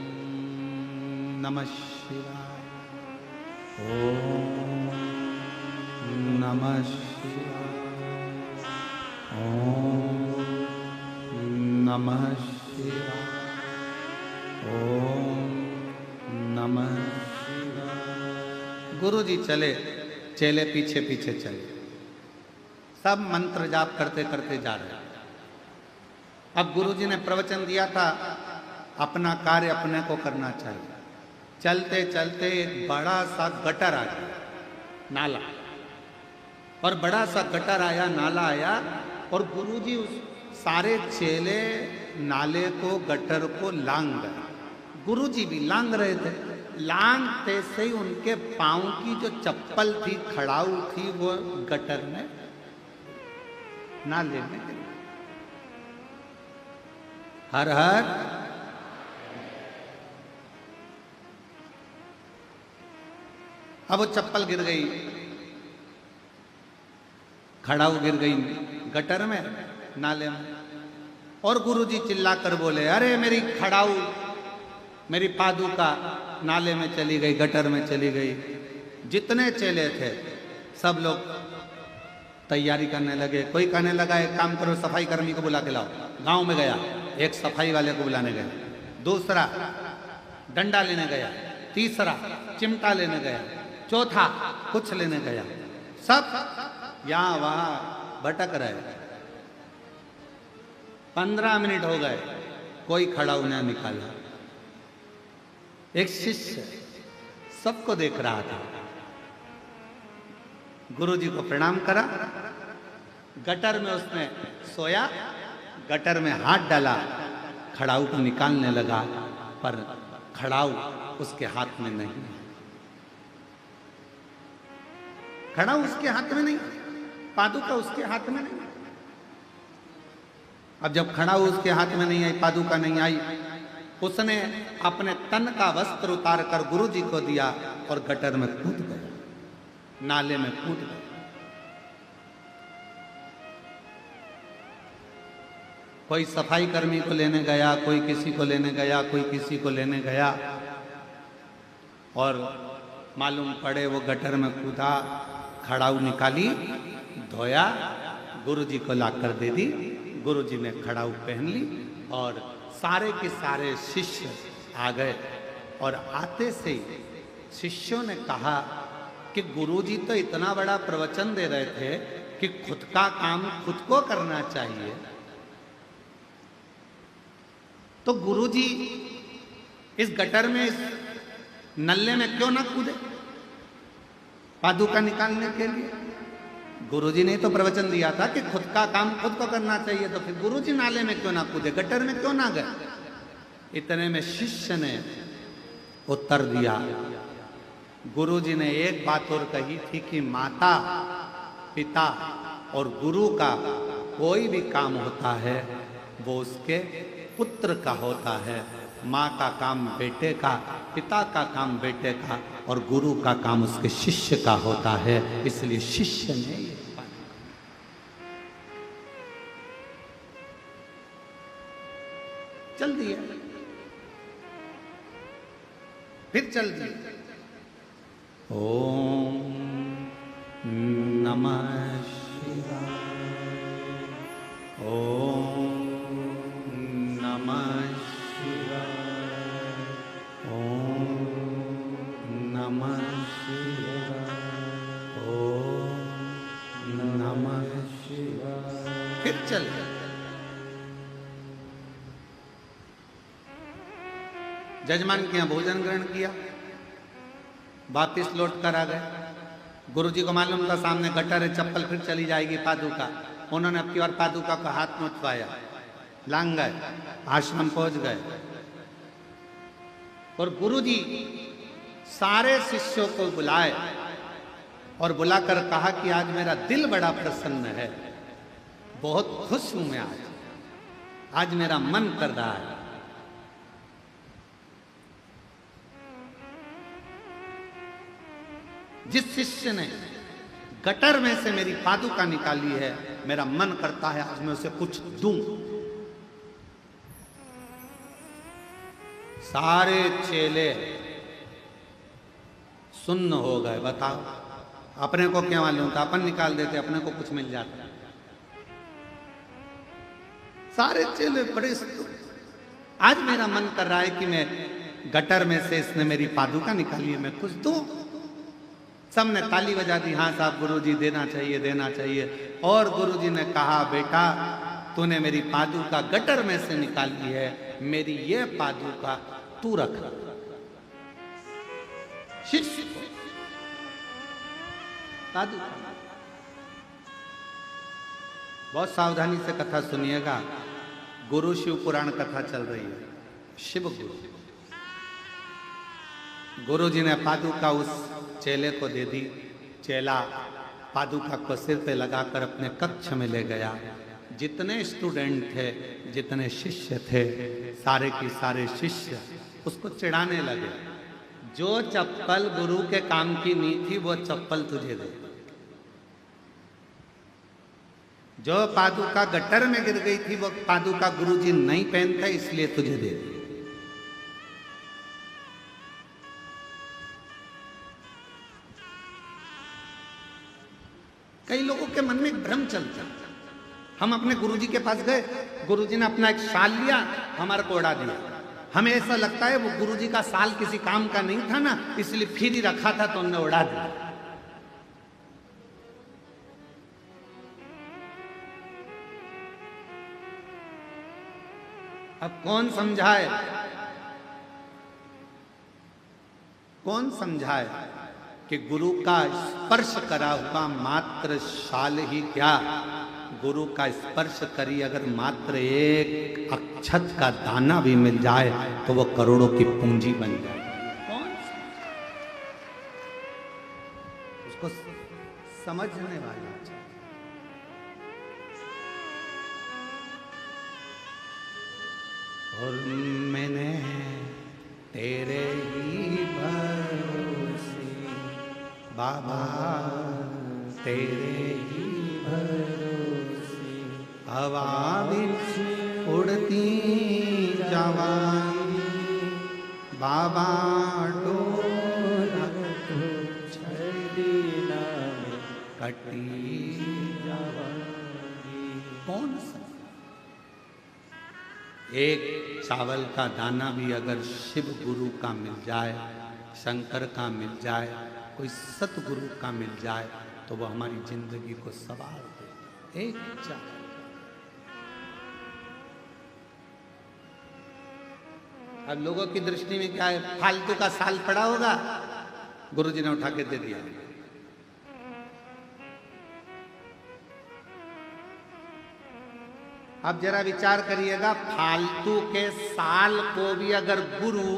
नमः शिवाय, ओम नमः शिवाय, ओम नमः शिवाय, ओम नमः शिवाय। गुरुजी चले, चेले पीछे पीछे चले, सब मंत्र जाप करते करते जा रहे। अब गुरुजी ने प्रवचन दिया था अपना कार्य अपने को करना चाहिए। चलते चलते एक बड़ा सा गटर आ गया, नाला, और बड़ा सा गटर आया, नाला आया, और गुरुजी उस सारे चेले नाले को, गटर को लांग गए। गुरुजी भी लांग रहे थे। लांगते से ही उनके पांव की जो चप्पल थी, खड़ाऊ थी, वो गटर में, नाले में गिरी। हर हर अब वो चप्पल गिर गई, खड़ाऊ गिर गई गटर में, नाले में, और गुरुजी चिल्ला कर बोले, अरे मेरी खड़ाऊ, मेरी पादुका नाले में चली गई, गटर में चली गई। जितने चेले थे सब लोग तैयारी करने लगे। कोई कहने लगा एक काम करो, सफाई कर्मी को बुला के लाओ। गांव में गया, एक सफाई वाले को बुलाने गया, दूसरा डंडा लेने गया, तीसरा चिमटा लेने गया, चौथा कुछ लेने गया। सब यहां वहां भटक रहे। 15 मिनट हो गए, कोई खड़ा उन्हें निकाला। एक शिष्य सबको देख रहा था, गुरुजी को प्रणाम करा, गटर में उसने सोया, गटर में हाथ डाला, खड़ाऊ को निकालने लगा, पर खड़ाऊ उसके हाथ में नहीं, खड़ाऊ उसके हाथ में नहीं, पादुका उसके हाथ में नहीं। अब जब खड़ाऊ उसके हाथ में नहीं आई, पादुका नहीं आई, उसने अपने तन का वस्त्र उतार कर गुरुजी को दिया और गटर में कूद गया, नाले में कूद गया। कोई सफाई कर्मी को लेने गया, कोई किसी को लेने गया, कोई किसी को लेने गया, और मालूम पड़े वो गटर में कूदा, खड़ाऊ निकाली, धोया, गुरुजी को लाकर दे दी। गुरुजी ने खड़ाऊ पहन ली और सारे के सारे शिष्य आ गए। और आते से शिष्यों ने कहा कि गुरुजी तो इतना बड़ा प्रवचन दे रहे थे कि खुद का काम खुद को करना चाहिए, तो गुरुजी इस गटर में नल्ले में क्यों ना कूदे पादुका निकालने के लिए? गुरुजी ने तो प्रवचन दिया था कि खुद का काम खुद को करना चाहिए, तो फिर गुरुजी नाले में क्यों ना कूदे, गटर में क्यों ना गए? इतने में शिष्य ने उत्तर दिया, गुरुजी ने एक बात और कही थी कि माता पिता और गुरु का कोई भी काम होता है वो उसके पुत्र का होता है। माँ का काम बेटे का, पिता का काम बेटे का, और गुरु का काम उसके शिष्य का होता है। इसलिए शिष्य ने ये चल दिया, फिर चल दिया। ओम नमः शिवाय, ओम नमः शिवाय, ओम नमः शिवाय, ओम नमः शिवाय। फिर चल जजमान के यहाँ भोजन ग्रहण किया, वापिस लौट कर आ गए। गुरुजी को मालूम था सामने गटर है, चप्पल फिर चली जाएगी पादुका। उन्होंने अब की बार पादुका को हाथ में उठवाया, लांग गए, आश्रम पहुंच गए। और गुरुजी सारे शिष्यों को बुलाए और बुलाकर कहा कि आज मेरा दिल बड़ा प्रसन्न है, बहुत खुश हूं मैं आज मेरा मन कर रहा है। जिस शिष्य ने गटर में से मेरी पादुका निकाली है, मेरा मन करता है आज मैं उसे कुछ दूं। सारे चेले सुन्न हो गए। बताओ, अपने को क्या मालूम था, अपन निकाल देते, अपने को कुछ मिल जाता। सारे चेले बड़े, आज मेरा मन कर रहा है कि मैं गटर में से इसने मेरी पादुका निकाली है, मैं कुछ दूं। सबने ताली बजा दी, हाँ साहब गुरुजी देना चाहिए, देना चाहिए। और गुरुजी ने कहा, बेटा तूने मेरी पादुका गटर में से निकाली है, मेरी ये पादुका तू रख। शिष्य पादुका, बहुत सावधानी से कथा सुनिएगा। गुरु शिव पुराण कथा चल रही है। शिव गुरु, गुरुजी ने पादुका उस चेले को दे दी। चेला पादुका को सिर पे लगाकर अपने कक्ष में ले गया। जितने स्टूडेंट थे, जितने शिष्य थे, सारे के सारे शिष्य उसको चिढ़ाने लगे। जो चप्पल गुरु के काम की नहीं थी वो चप्पल तुझे दे, जो पादुका गटर में गिर गई थी वो पादुका गुरुजी नहीं पहनता इसलिए तुझे दे दी। कई लोगों के मन में एक भ्रम चलता। हम अपने गुरुजी के पास गए, गुरुजी ने अपना एक शाल लिया, हमारे को उड़ा दिया। हमें ऐसा लगता है वो गुरुजी का शाल किसी काम का नहीं था ना, इसलिए फिर ही रखा था तो हमने उड़ा दिया। अब कौन समझाए, कौन समझाए कि गुरु का स्पर्श करा हुआ मात्र शाल ही क्या, गुरु का स्पर्श करी अगर मात्र एक अक्षत का दाना भी मिल जाए तो वो करोड़ों की पूंजी बन जाए। कौन उसको समझने वाला चाहिए। और मैंने तेरे ही भरोसे बाबा, तेरे ही भरोसे हवा बिच उड़ती जवानी बाबा, डोला छड़ी नाम कटी जवानी। कौन सा एक चावल का दाना भी अगर शिव गुरु का मिल जाए, शंकर का मिल जाए, कोई सतगुरु का मिल जाए तो वो हमारी जिंदगी को संवार देगा। एक चावल। अब लोगों की दृष्टि में क्या है, फालतू का साल पड़ा होगा, गुरुजी ने उठा के दे दिया। अब जरा विचार करिएगा, फालतू के साल को भी अगर गुरु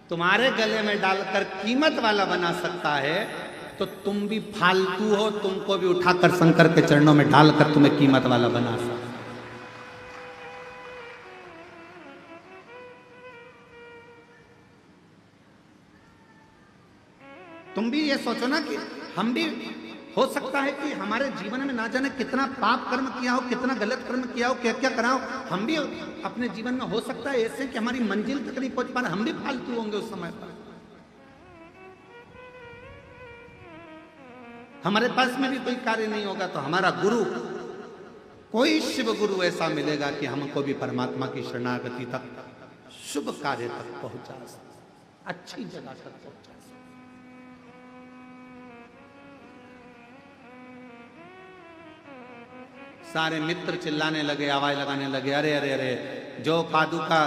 तुम्हारे गले में डालकर कीमत वाला बना सकता है, तो तुम भी फालतू हो, तुमको भी उठाकर शंकर के चरणों में डालकर तुम्हें कीमत वाला बना सकता है। तुम भी ये सोचो ना कि हम भी, हो सकता है कि हमारे जीवन में ना जाने कितना पाप कर्म किया हो, कितना गलत कर्म किया हो, क्या क्या करा हो, हम भी अपने जीवन में हो सकता है ऐसे कि हमारी मंजिल तक नहीं पहुंच पा रहे, हम भी फालतू होंगे उस समय पर। हमारे पास में भी कोई कार्य नहीं होगा तो हमारा गुरु, कोई शिव गुरु ऐसा मिलेगा कि हमको भी परमात्मा की शरणागति तक, शुभ कार्य तक पहुंचा सकता, अच्छी जगह तक पहुंचा सकता। सारे मित्र चिल्लाने लगे, आवाज लगाने लगे, अरे अरे अरे, जो पादुका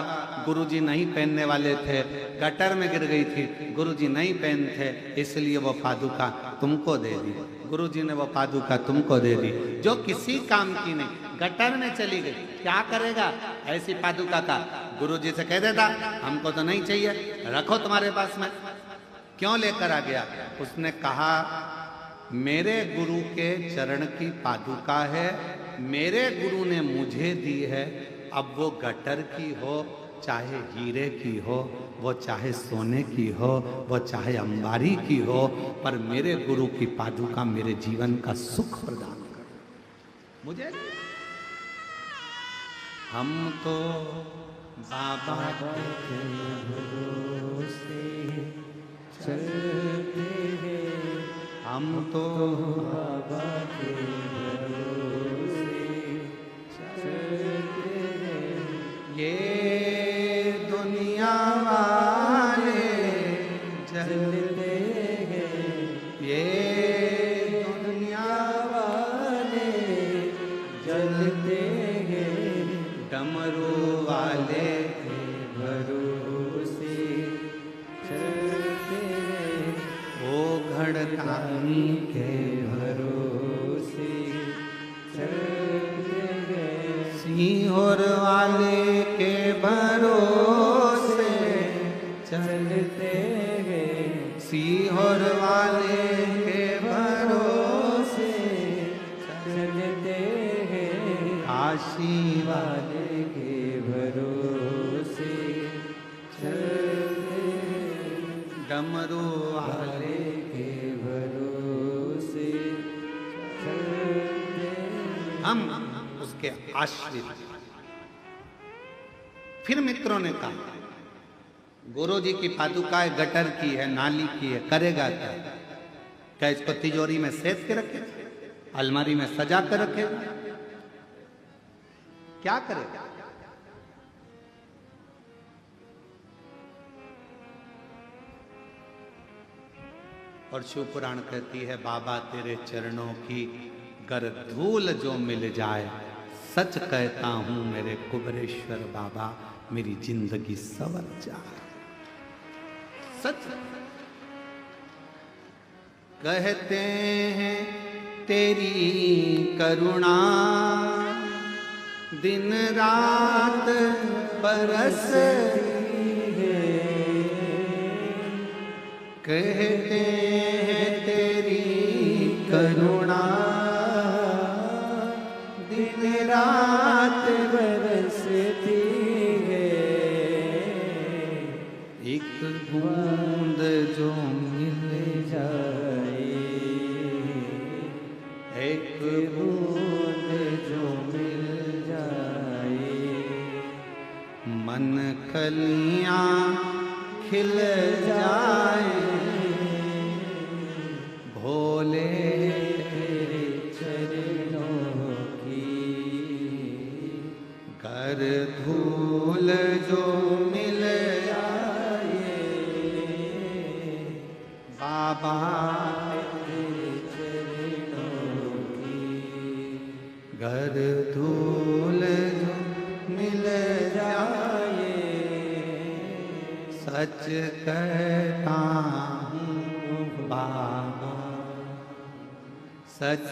गुरुजी नहीं पहनने वाले थे गटर में गिर गई थी, गुरुजी नहीं पहनते इसलिए वो पादुका तुमको दे दी। गुरुजी ने वो पादुका तुमको दे दी जो किसी काम की नहीं, गटर में चली गई, क्या करेगा ऐसी पादुका का? गुरुजी से कह देता हमको तो नहीं चाहिए, रखो तुम्हारे पास में। क्यों लेकर आ गया? उसने कहा मेरे गुरु के चरण की पादुका है, मेरे गुरु ने मुझे दी है, अब वो गटर की हो, चाहे हीरे की हो, वो चाहे सोने की हो, वो चाहे अंबारी की हो, पर मेरे गुरु की पादुका मेरे जीवन का सुख प्रदान कर मुझे। हम तो बाबा के भरोसे चलते हैं, हम तो बाबा के भरोसे चलते हैं, ये दुनिया वाले चलते हैं, ये दुनिया वाले चलते हैं, डमरू वाले के भरोसे चलते हैं, ओ घड़तानी के भरोसे चलते हैं, सीहोर वाले के भरोसे चलते हैं, सीहोर वाले के भरोसे चलते हैं, काशी वाले के भरोसे चलते हैं, डमरू वाले के भरोसे चलते हैं, हम उसके आश्रित। फिर मित्रों ने कहा गुरु जी की पादुकाएं गटर की है, नाली की है, करेगा क्या? क्या इसको तिजोरी में सेट के रखे, अलमारी में सजा कर रखेगा, क्या करेगा? और शिव पुराण कहती है बाबा तेरे चरणों की गर धूल जो मिल जाए, सच कहता हूं मेरे कुबरेश्वर बाबा मेरी जिंदगी सवर जाए। सच कहते हैं तेरी करुणा दिन रात बरसती है, कहते हैं तेरी करुणा दिन रात बरसती है, एक बूंद जो मिल जाए, एक बूंद जो मिल जाए, मन कलियां खिल जाए, भोले तेरे चरणों की कर धूल जो मिल जाए, बाबा तेरे चरणों की घर धूल जो मिल जाए, सच कहता हूँ बाबा, सच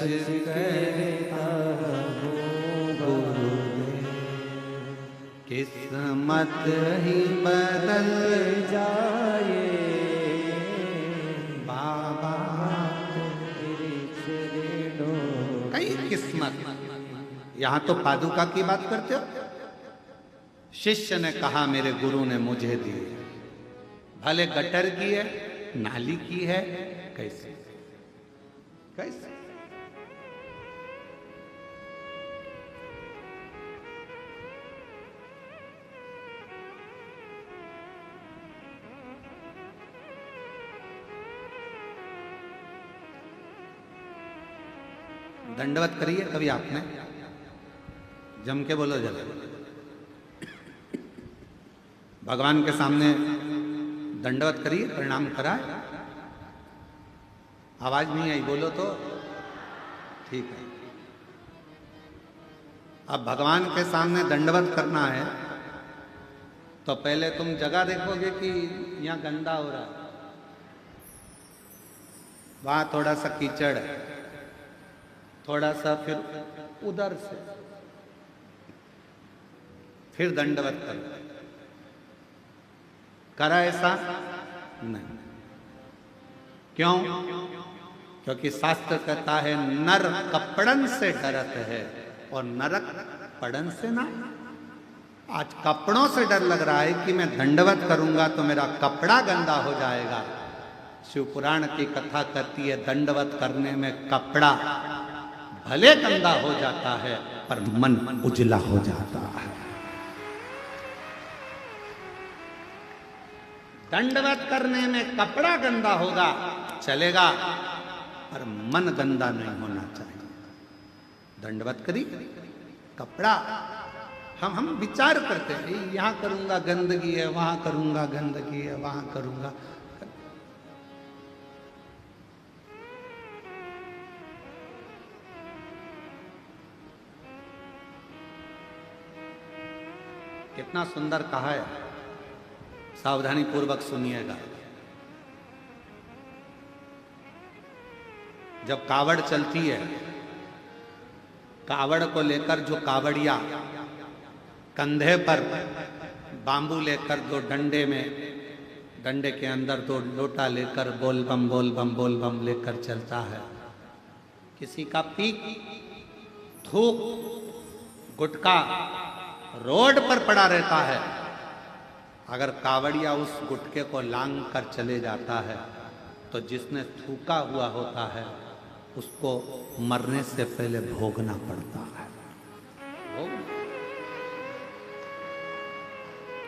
कहता हूँ गुरुदेव, किस्मत ही बदल जाए बाबा कई किस्मत। यहाँ तो पादुका की बात करते हो। शिष्य ने कहा मेरे गुरु ने मुझे दी, भले गटर की है नाली की है, कैसे कैसे दंडवत करिए कभी आपने, जम के बोलो जरा, भगवान के सामने दंडवत करिए, प्रणाम कराए। आवाज नहीं आई, बोलो तो ठीक है। अब भगवान के सामने दंडवत करना है तो पहले तुम जगह देखोगे कि यहां गंदा हो रहा है, वहां थोड़ा सा कीचड़ है, थोड़ा सा फिर उधर से फिर दंडवत करो। करा ऐसा नहीं, क्यों? क्योंकि शास्त्र कहता है नर कपड़न से डरत है और नरक पड़न से ना। आज कपड़ों से डर लग रहा है कि मैं दंडवत करूंगा तो मेरा कपड़ा गंदा हो जाएगा। शिव पुराण की कथा कहती है दंडवत करने में कपड़ा भले गंदा हो जाता है पर मन उजला हो जाता है। दंडवत करने में कपड़ा गंदा होगा चलेगा पर मन गंदा नहीं होना चाहिए। दंडवत करी कपड़ा हम विचार करते हैं यहां करूंगा गंदगी है, वहां करूंगा गंदगी है, वहां करूंगा। कितना सुंदर कहा है, सावधानी पूर्वक सुनिएगा। जब कावड़ चलती है, कावड़ को लेकर जो कावड़िया कंधे पर बांबू लेकर दो डंडे में, डंडे के अंदर दो लोटा लेकर बोल बम लेकर चलता है। किसी का पीक थूक गुटका रोड पर पड़ा रहता है, अगर कावड़िया उस गुटके को लांग कर चले जाता है तो जिसने थूका हुआ होता है उसको मरने से पहले भोगना पड़ता है।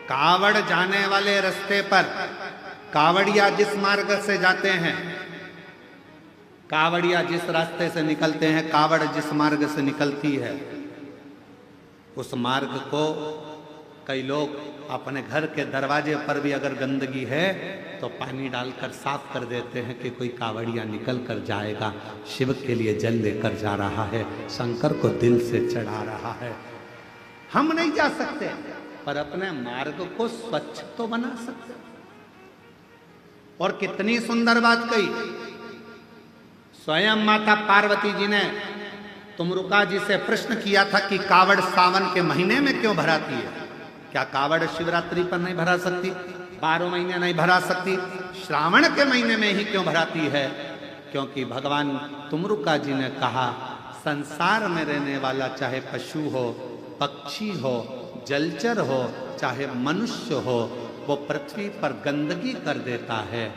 कावड़ जाने वाले रास्ते पर कावड़िया जिस मार्ग से जाते हैं, कावड़िया जिस रास्ते से निकलते हैं, कावड़ जिस मार्ग से निकलती है, उस मार्ग को कई लोग अपने घर के दरवाजे पर भी अगर गंदगी है तो पानी डालकर साफ कर देते हैं कि कोई कावड़िया निकल कर जाएगा, शिव के लिए जल लेकर जा रहा है, शंकर को दिल से चढ़ा रहा है। हम नहीं जा सकते पर अपने मार्ग को स्वच्छ तो बना सकते। और कितनी सुंदर बात कही स्वयं माता पार्वती जी ने तुमरुका जी से प्रश्न किया था कि कावड़ सावन के महीने में क्यों भराती है? क्या कावड़ शिवरात्रि पर नहीं भरा सकती? 12 महीने नहीं भरा सकती? श्रावण के महीने में ही क्यों भराती है? क्योंकि भगवान तुमरुका जी ने कहा संसार में रहने वाला चाहे पशु हो, पक्षी हो, जलचर हो, चाहे मनुष्य हो, वो पृथ्वी पर गंदगी कर देता है।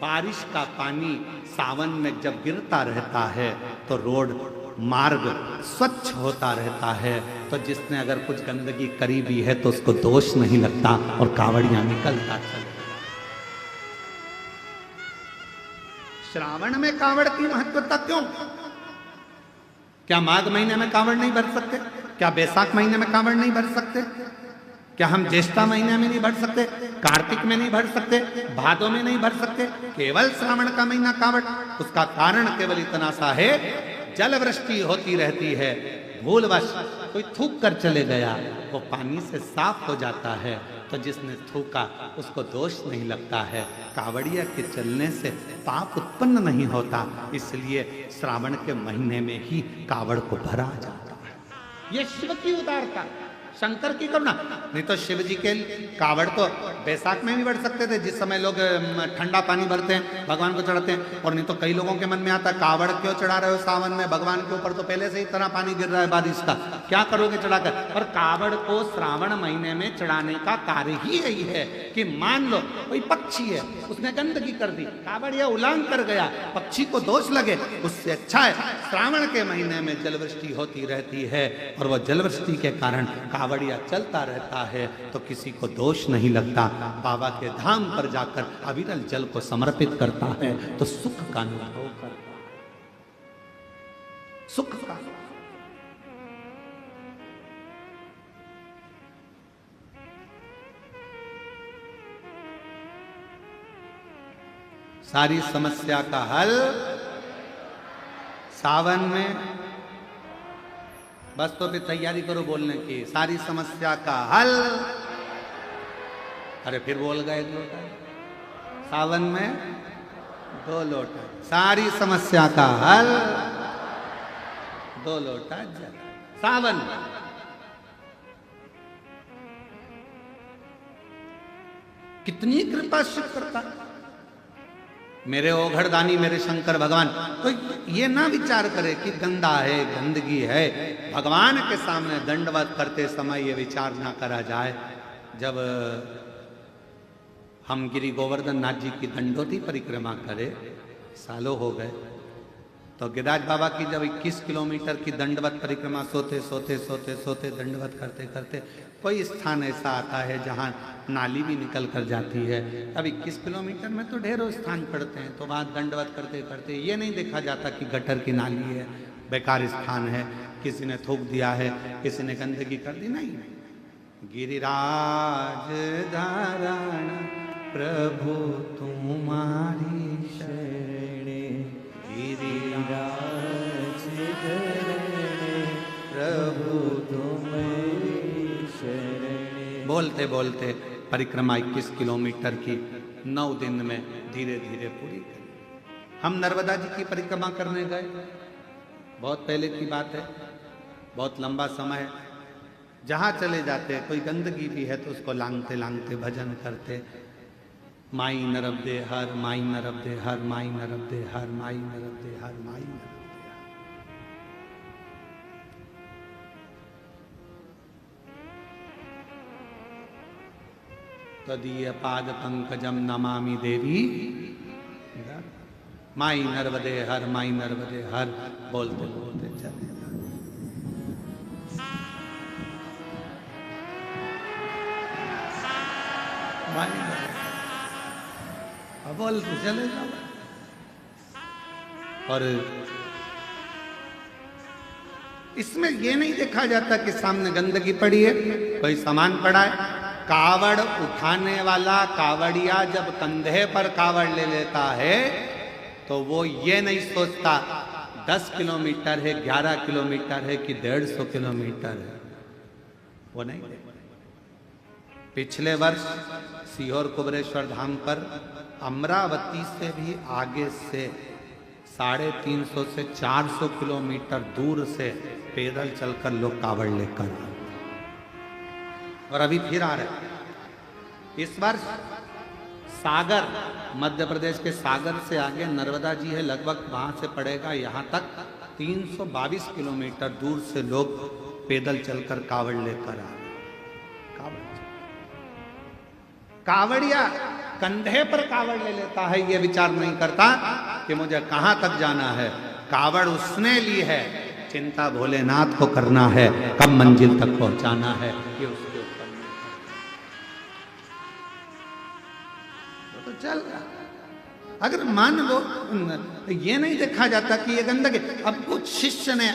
बारिश का पानी सावन में जब गिरता रहता है तो रोड मार्ग स्वच्छ होता रहता है, तो जिसने अगर कुछ गंदगी करी भी है तो उसको दोष नहीं लगता और कावड़ियां निकलता चलता। श्रावण में कावड़ की महत्वता क्यों? क्या माघ महीने में कावड़ नहीं भर सकते? क्या बैसाख महीने में कावड़ नहीं भर सकते? क्या हम ज्येष्ठा महीने में नहीं भर सकते? कार्तिक में नहीं भर सकते? भादों में नहीं भर सकते? केवल श्रावण का महीना कावड़? उसका कारण केवल इतना सा है, जल वृष्टि होती रहती है, भूलवश कोई थूक कर चले गया, वो पानी से साफ हो जाता है, तो जिसने थूका उसको दोष नहीं लगता है। कावड़िया के चलने से पाप उत्पन्न नहीं होता, इसलिए श्रावण के महीने में ही कावड़ को भरा जाता है। ये शिव की उदारता, शंकर की करुणा। नहीं तो शिव जी के कावड़ तो बैसाख में भी बढ़ सकते थे, जिस समय लोग ठंडा पानी भरते हैं भगवान को चढ़ाते हैं। और नहीं तो कई लोगों के मन में आता है कावड़ क्यों चढ़ा रहे हो सावन में, भगवान के ऊपर तो पहले से ही इतना पानी गिर रहा है बारिश का, क्या करोगे चढ़ाकर। और कावड़ को श्रावण महीने में चढ़ाने का कार्य ही यही है कि मान लो कोई पक्षी है, उसने गंदगी कर दी, कावड़िया उलांग कर गया, पक्षी को दोष लगे, उससे अच्छा है श्रावण के महीने में जलवृष्टि होती रहती है, और वह जलवृष्टि के कारण कावड़िया चलता रहता है, तो किसी को दोष नहीं लगता। बाबा के धाम पर जाकर अविरल जल को समर्पित करता है तो सुख का अनुभव करता है, सुख का। सारी समस्या का हल सावन में। बस तो फिर तैयारी करो बोलने की, सारी समस्या का हल। अरे फिर बोल गए 1 लोटा, सावन में 2 लोटा, सारी समस्या का हल 2 लोटा जल सावन में। कितनी कृपा शिव करता, मेरे ओघड़दानी मेरे शंकर भगवान। तो ये ना विचार करे कि गंदा है, गंदगी है, भगवान के सामने दंडवत करते समय ये विचार ना करा जाए। जब हम गिरी गोवर्धन नाथ जी की दंडोती परिक्रमा करे, सालों हो गए, तो गिरिराज बाबा की जब 21 किलोमीटर की दंडवत परिक्रमा सोते सोते सोते सोते दंडवत करते करते कोई स्थान ऐसा आता है जहाँ नाली भी निकल कर जाती है। अब 21 किलोमीटर में तो ढेरों स्थान पड़ते हैं, तो वहाँ दंडवत करते करते ये नहीं देखा जाता कि गटर की नाली है, बेकार स्थान है, किसी ने थूक दिया है, किसी ने गंदगी कर दी, नहीं। गिरिराज धारण प्रभु तुम्हारी शरणे, गिरिराज धरण प्रभु तुम्हारी शरणे। बोलते बोलते परिक्रमा 21 किलोमीटर की 9 दिन में धीरे धीरे पूरी करी। हम नर्मदा जी की परिक्रमा करने गए, बहुत पहले की बात है, बहुत लंबा समय है। जहाँ चले जाते कोई गंदगी भी है तो उसको लांगते लांगते भजन करते, माई नरब दे हर, माई नरब दे हर, माई नरब दे हर, माई नरब दे हर, माई नरब दे हर। तदीय पाद पंकजम नमामि देवी, माई नर्मदे हर, माई नर्मदे हर, बोलते बोलते चले। बोलते चले जाओ। और इसमें यह नहीं देखा जाता कि सामने गंदगी पड़ी है, कोई सामान पड़ा है। कावड़ उठाने वाला कावड़िया जब कंधे पर कावड़ ले लेता है तो वो ये नहीं सोचता 10 किलोमीटर है, 11 किलोमीटर है कि 150 किलोमीटर है, वो नहीं। पिछले वर्ष सीहोर कुबरेश्वर धाम पर अमरावती से भी आगे से 350 से 400 किलोमीटर दूर से पैदल चलकर लोग कावड़ लेकर, और अभी फिर आ रहे। इस वर्ष सागर, मध्य प्रदेश के सागर से आगे नर्मदा जी है, लगभग वहां से पड़ेगा यहाँ तक 322 किलोमीटर दूर से लोग पैदल चलकर कावड़ लेकर आ रहे। कावड़िया कंधे पर कावड़ ले लेता है, ये विचार नहीं करता कि मुझे कहां तक जाना है। कावड़ उसने ली है, चिंता भोलेनाथ को करना है, कब मंजिल तक पहुंचाना है ये उसके ऊपर। तो चल रहा, अगर मान लो ये नहीं देखा जाता कि ये गंदगी। अब कुछ शिष्य ने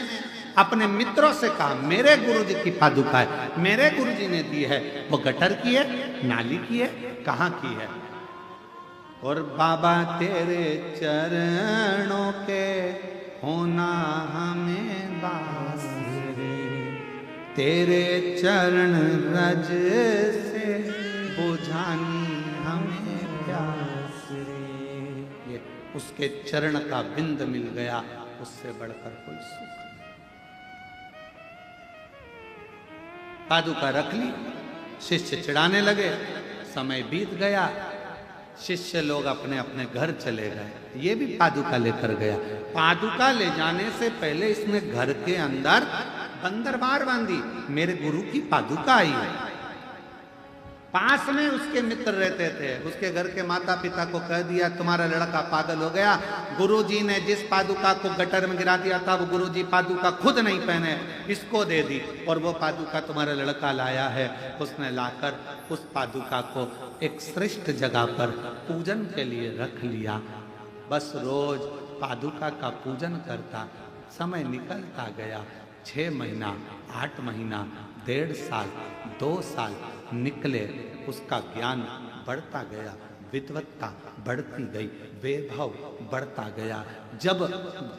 अपने मित्रों से कहा, मेरे गुरुजी की पादुका है, मेरे गुरुजी ने दी है, वो गटर की है, नाली की है, कहाँ की है? और बाबा तेरे चरणों के होना हमें बास रे, तेरे चरण रज से बुझानी हमें प्यास रे। ये उसके चरण का बिंद मिल गया, उससे बढ़कर कोई सुख। पादुका रख ली, शिष्य चिढ़ाने लगे, समय बीत गया, शिष्य लोग अपने अपने घर चले गए। ये भी पादुका लेकर गया। पादुका ले जाने से पहले इसने घर के अंदर बंदर बार बांधी, मेरे गुरु की पादुका आई है। पास में उसके मित्र रहते थे, उसके घर के माता पिता को कह दिया तुम्हारा लड़का पागल हो गया। गुरुजी ने जिस पादुका को गटर में गिरा दिया था वो गुरुजी पादुका खुद नहीं पहने, इसको दे दी, और वो पादुका तुम्हारा लड़का लाया है। उसने लाकर उस पादुका को एक श्रेष्ठ जगह पर पूजन के लिए रख लिया। बस रोज पादुका का पूजन करता। समय निकलता गया, 6 महीना, 8 महीना, 1.5 साल, 2 साल निकले। उसका ज्ञान बढ़ता गया, विद्वत्ता बढ़ती गई, वैभव बढ़ता गया। जब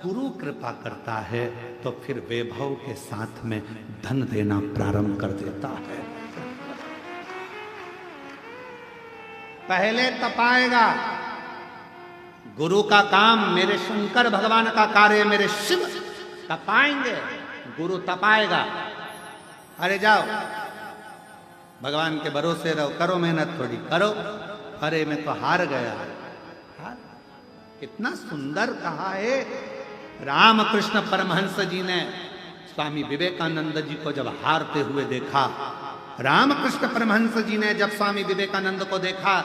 गुरु कृपा करता है तो फिर वैभव के साथ में धन देना प्रारंभ कर देता है। पहले तपाएगा। गुरु का काम, मेरे शंकर भगवान का कार्य, मेरे शिव तपाएंगे, गुरु तपाएगा। अरे जाओ भगवान के भरोसे रहो, करो मेहनत थोड़ी करो। अरे मैं तो हार गया। हार? कितना सुंदर कहा है। रामकृष्ण परमहंस जी ने स्वामी विवेकानंद जी को जब हारते हुए देखा, रामकृष्ण परमहंस जी ने जब स्वामी विवेकानंद को देखा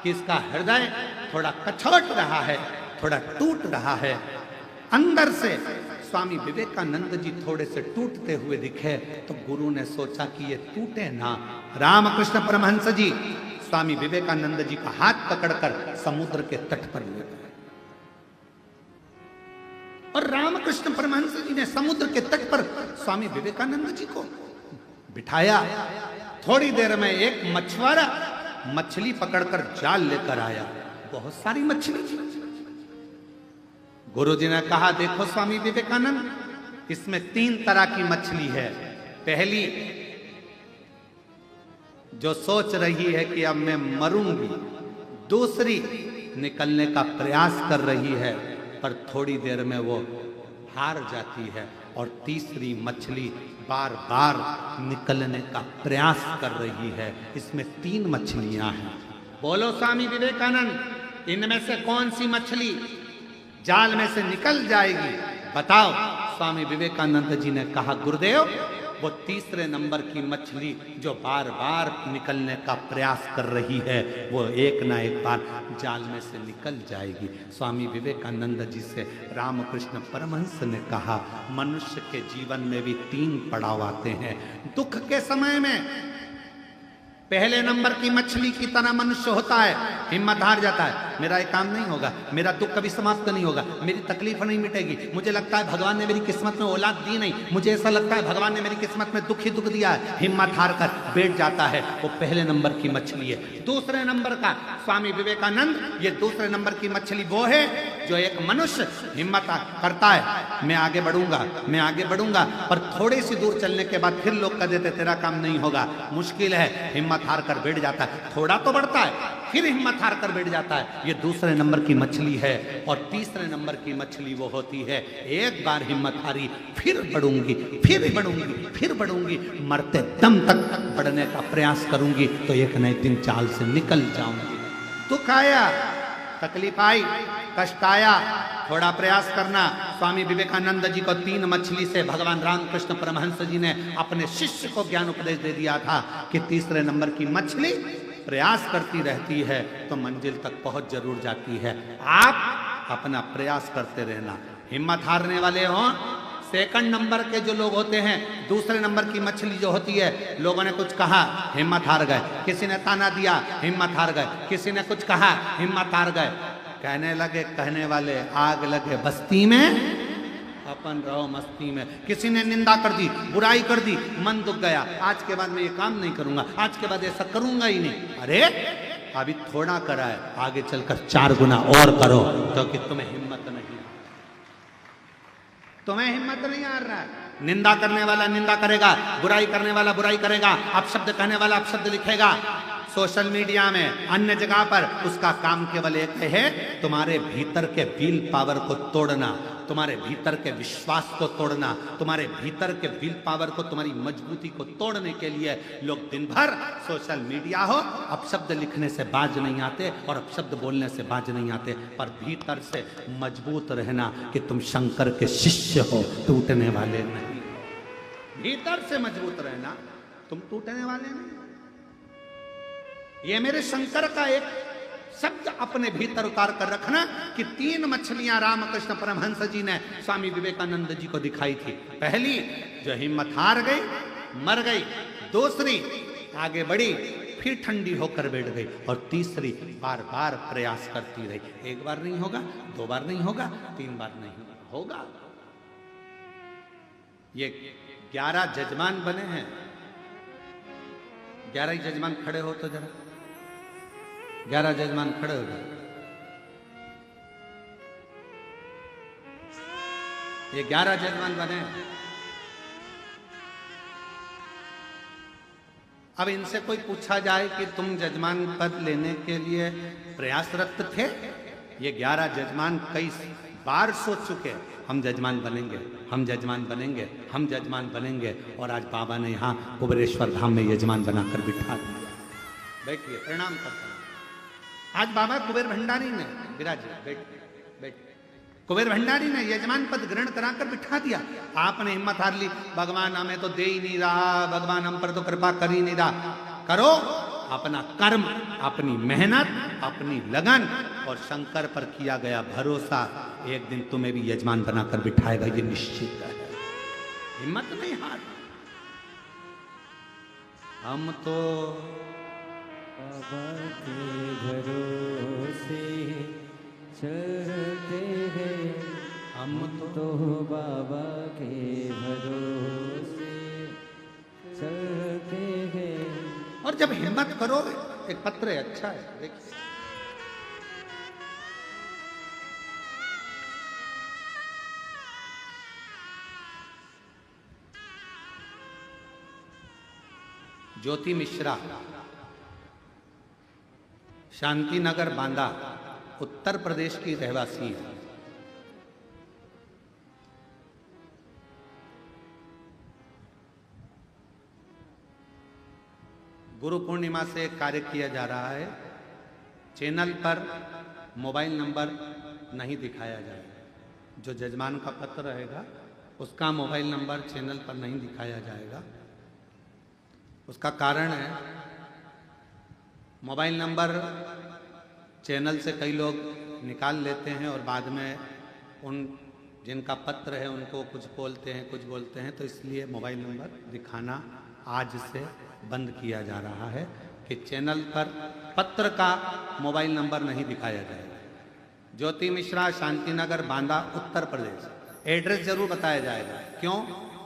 कि इसका हृदय थोड़ा कछोट रहा है, थोड़ा टूट रहा है, अंदर से स्वामी विवेकानंद जी थोड़े से टूटते हुए दिखे, तो गुरु ने सोचा कि ये टूटे ना। रामकृष्ण परमहंस जी स्वामी विवेकानंद जी का हाथ पकड़कर समुद्र के तट पर ले गए, और रामकृष्ण परमहंस जी ने समुद्र के तट पर स्वामी विवेकानंद जी को बिठाया। थोड़ी देर में एक मछुआरा मछली पकड़कर जाल लेकर आया, बहुत सारी मछली। गुरु जी ने कहा देखो स्वामी विवेकानंद, इसमें 3 तरह की मछली है। पहली जो सोच रही है कि अब मैं मरूंगी, दूसरी निकलने का प्रयास कर रही है पर थोड़ी देर में वो हार जाती है, और तीसरी मछली बार बार निकलने का प्रयास कर रही है। इसमें 3 मछलियां हैं। बोलो स्वामी विवेकानंद, इनमें से कौन सी मछली जाल में से निकल जाएगी, बताओ। स्वामी विवेकानंद जी ने कहा गुरुदेव, वो तीसरे नंबर की मछली जो बार बार निकलने का प्रयास कर रही है, वो एक ना एक बार जाल में से निकल जाएगी। स्वामी विवेकानंद जी से रामकृष्ण परमहंस ने कहा मनुष्य के जीवन में भी 3 पड़ाव आते हैं। दुख के समय में पहले नंबर की मछली की तरह मनुष्य होता है, हिम्मत हार जाता है, मेरा ये काम नहीं होगा, मेरा दुख कभी समाप्त नहीं होगा, मेरी तकलीफ नहीं मिटेगी, मुझे लगता है भगवान ने मेरी किस्मत में औलाद दी नहीं, मुझे ऐसा लगता है भगवान ने मेरी किस्मत में दुख ही दुख दिया है। हिम्मत हार कर बैठ जाता है, वो पहले नंबर की मछली है। दूसरे नंबर का स्वामी विवेकानंद, ये दूसरे नंबर की मछली वो है जो एक मनुष्य हिम्मत करता है, मैं आगे बढ़ूंगा, मैं आगे बढ़ूंगा, पर थोड़ी सी दूर चलने के बाद फिर लोग कह देते तेरा काम नहीं होगा, मुश्किल है, हिम्मत हार कर बैठ जाता है। थोड़ा तो बढ़ता है, फिर हिम्मत हार कर बैठ जाता है। ये दूसरे नंबर की मछली है। और तीसरे नंबर की मछली वो होती है, एक बार हिम्मत हारी, फिर बढ़ूंगी, फिर बढ़ूंगी, फिर बढ़ूंगी, मरते दम तक बढ़ने का प्रयास करूंगी, तो एक न एक दिन चाल से निकल जाऊंगी। दुख आया, तकलीफ आई, कष्ट आया, थोड़ा प्रयास करना। स्वामी विवेकानंद जी को 3 मछली से भगवान रामकृष्ण परमहंस जी ने अपने शिष्य को ज्ञान उपदेश दे दिया था कि तीसरे नंबर की मछली प्रयास करती रहती है तो मंजिल तक पहुंच जरूर जाती है। आप अपना प्रयास करते रहना, हिम्मत हारने वाले हों। सेकंड नंबर के जो लोग होते हैं, दूसरे नंबर की मछली जो होती है, लोगों ने कुछ कहा, हिम्मत हार गए, किसी ने ताना दिया, हिम्मत हार गए, किसी ने कुछ कहा, हिम्मत हार गए। कहने लगे कहने वाले, आग लगे बस्ती में, अपन रहो मस्ती में। किसी ने निंदा कर दी, बुराई कर दी, मन दुख गया, आज के बाद मैं ये काम नहीं करूंगा, आज के बाद ऐसा करूंगा ही नहीं। अरे अभी थोड़ा करा है, आगे चलकर 4 गुना और करो, क्योंकि तुम्हें हिम्मत नहीं, तुम्हें हिम्मत नहीं आ रहा है। निंदा करने वाला निंदा करेगा, बुराई करने वाला बुराई करेगा, अपशब्द कहने वाला अपशब्द लिखेगा। सोशल मीडिया में, अन्य जगह पर उसका काम केवल एक है, तुम्हारे भीतर के विल पावर को तोड़ना, तुम्हारे भीतर के विश्वास को तोड़ना, तुम्हारे भीतर के विल पावर को, तुम्हारी मजबूती को तोड़ने के लिए लोग दिन भर सोशल मीडिया हो, अपशब्द लिखने से बाज नहीं आते और अपशब्द बोलने से बाज नहीं आते, पर भीतर से मजबूत रहना कि तुम शंकर के शिष्य हो, टूटने वाले नहीं। भीतर से मजबूत रहना, तुम टूटने वाले नहीं। ये मेरे शंकर का एक शब्द अपने भीतर उतार कर रखना कि 3 मछलियां रामकृष्ण परमहंस जी ने स्वामी विवेकानंद जी को दिखाई थी। पहली जो हिम्मत हार गई, मर गई, दूसरी आगे बढ़ी, फिर ठंडी होकर बैठ गई, और तीसरी बार बार प्रयास करती रही। 1 बार नहीं होगा, 2 बार नहीं होगा, 3 बार नहीं होगा। ये 11 जजमान बने हैं। 11 ही जजमान खड़े हो तो जरा, 11 जजमान खड़े हो गए। ये 11 जजमान बने। अब इनसे कोई पूछा जाए कि तुम जजमान पद लेने के लिए प्रयासरत थे? ये 11 जजमान कई बार सोच चुके, हम जजमान बनेंगे, हम जजमान बनेंगे, हम जजमान बनेंगे, और आज बाबा ने यहाँ कुबेरेश्वर धाम में यजमान बनाकर बिठा दिया। बैठिए, प्रणाम करता हूं। आज बाबा कुबेर भंडारी ने, विराजिए, बैठ, कुबेर भंडारी ने यजमान पद ग्रहण कराकर बिठा दिया। आपने हिम्मत हार ली, भगवान हमें तो दे ही नहीं रहा, भगवान हम पर तो कृपा कर ही नहीं रहा। करो अपना कर्म, अपनी मेहनत, अपनी लगन और शंकर पर किया गया भरोसा, एक दिन तुम्हें भी यजमान बनाकर बिठाएगा, ये निश्चित है। हिम्मत नहीं हार। हम तो बाबा के भरोसे चलते हैं, हम तो बाबा के भरोसे चलते हैं। और जब हिम्मत करो, एक पत्र है, अच्छा है, देखिए। ज्योति मिश्रा, शांति नगर बांदा, उत्तर प्रदेश की रहवासी है। गुरु पूर्णिमा से एक कार्य किया जा रहा है, चैनल पर मोबाइल नंबर नहीं दिखाया जाएगा। जो जजमान का पत्र रहेगा उसका मोबाइल नंबर चैनल पर नहीं दिखाया जाएगा। उसका कारण है, मोबाइल नंबर चैनल से कई लोग निकाल लेते हैं और बाद में उन जिनका पत्र है उनको कुछ बोलते हैं, कुछ बोलते हैं, तो इसलिए मोबाइल नंबर दिखाना आज से बंद किया जा रहा है कि चैनल पर पत्र का मोबाइल नंबर नहीं दिखाया जाएगा। ज्योति मिश्रा, शांतिनगर, बांदा, उत्तर प्रदेश। एड्रेस जरूर बताया जाएगा। क्यों?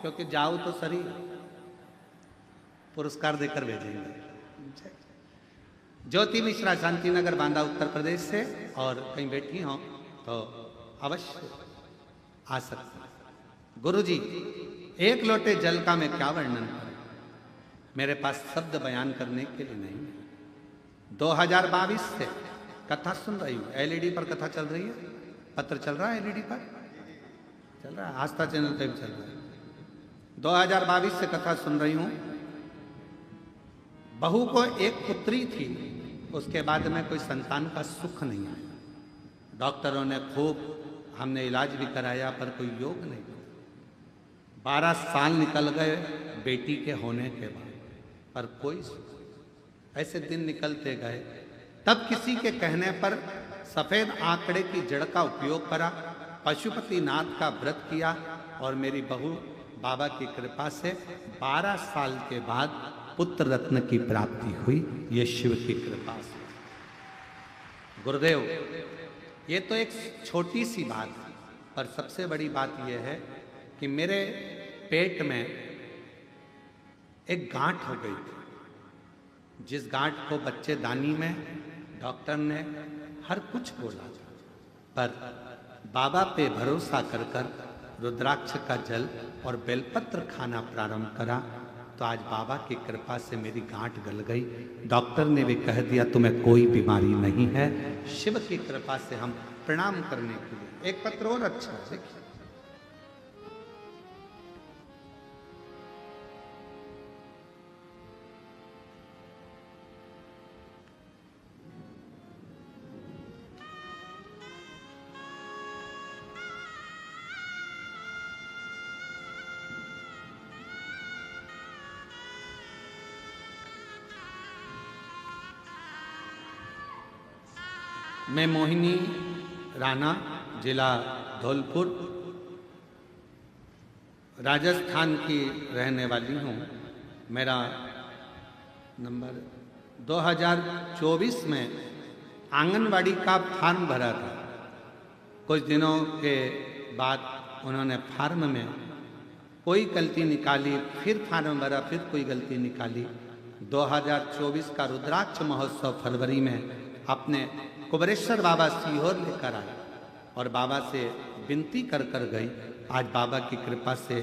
क्योंकि जाओ तो सरी, पुरस्कार देकर भेजेंगे। ज्योति मिश्रा, शांतिनगर, बांदा, उत्तर प्रदेश से, और कहीं बैठी हो तो अवश्य आ सकते हैं। गुरुजी, 1 लोटे जल का मैं क्या वर्णन करूं, मेरे पास शब्द बयान करने के लिए नहीं है। 2022 से कथा सुन रही हूँ, एलईडी पर कथा चल रही है, पत्र चल रहा है, एलईडी पर चल रहा है, आस्था चैनल पे भी चल रहा है। 2022 से कथा सुन रही हूँ। बहू को एक पुत्री थी, उसके बाद में कोई संतान का सुख नहीं आया। डॉक्टरों ने खूब, हमने इलाज भी कराया, पर कोई योग नहीं। 12 साल निकल गए बेटी के होने के बाद, पर कोई सुख। ऐसे दिन निकलते गए। तब किसी के कहने पर सफेद आंकड़े की जड़ का उपयोग करा, पशुपतिनाथ का व्रत किया, और मेरी बहू बाबा की कृपा से 12 साल के बाद पुत्र रत्न की प्राप्ति हुई। ये शिव की कृपा से। गुरुदेव, ये तो एक छोटी सी बात है, पर सबसे बड़ी बात यह है कि मेरे पेट में एक गांठ हो गई थी, जिस गांठ को बच्चेदानी में डॉक्टर ने हर कुछ बोला, पर बाबा पे भरोसा कर कर रुद्राक्ष का जल और बेलपत्र खाना प्रारंभ करा तो आज बाबा की कृपा से मेरी गांठ गल गई। डॉक्टर ने भी कह दिया तुम्हें कोई बीमारी नहीं है। शिव की कृपा से हम प्रणाम करने के लिए एक पत्र और अच्छा है, देखिए। मैं मोहिनी राणा, जिला धौलपुर, राजस्थान की रहने वाली हूँ। मेरा नंबर 2024 में आंगनवाड़ी का फॉर्म भरा था। कुछ दिनों के बाद उन्होंने फॉर्म में कोई गलती निकाली, फिर फॉर्म भरा, फिर कोई गलती निकाली। 2024 का रुद्राक्ष महोत्सव फरवरी में अपने कुबरेश्वर बाबा सीहोर लेकर आए और बाबा से विनती कर कर गई। आज बाबा की कृपा से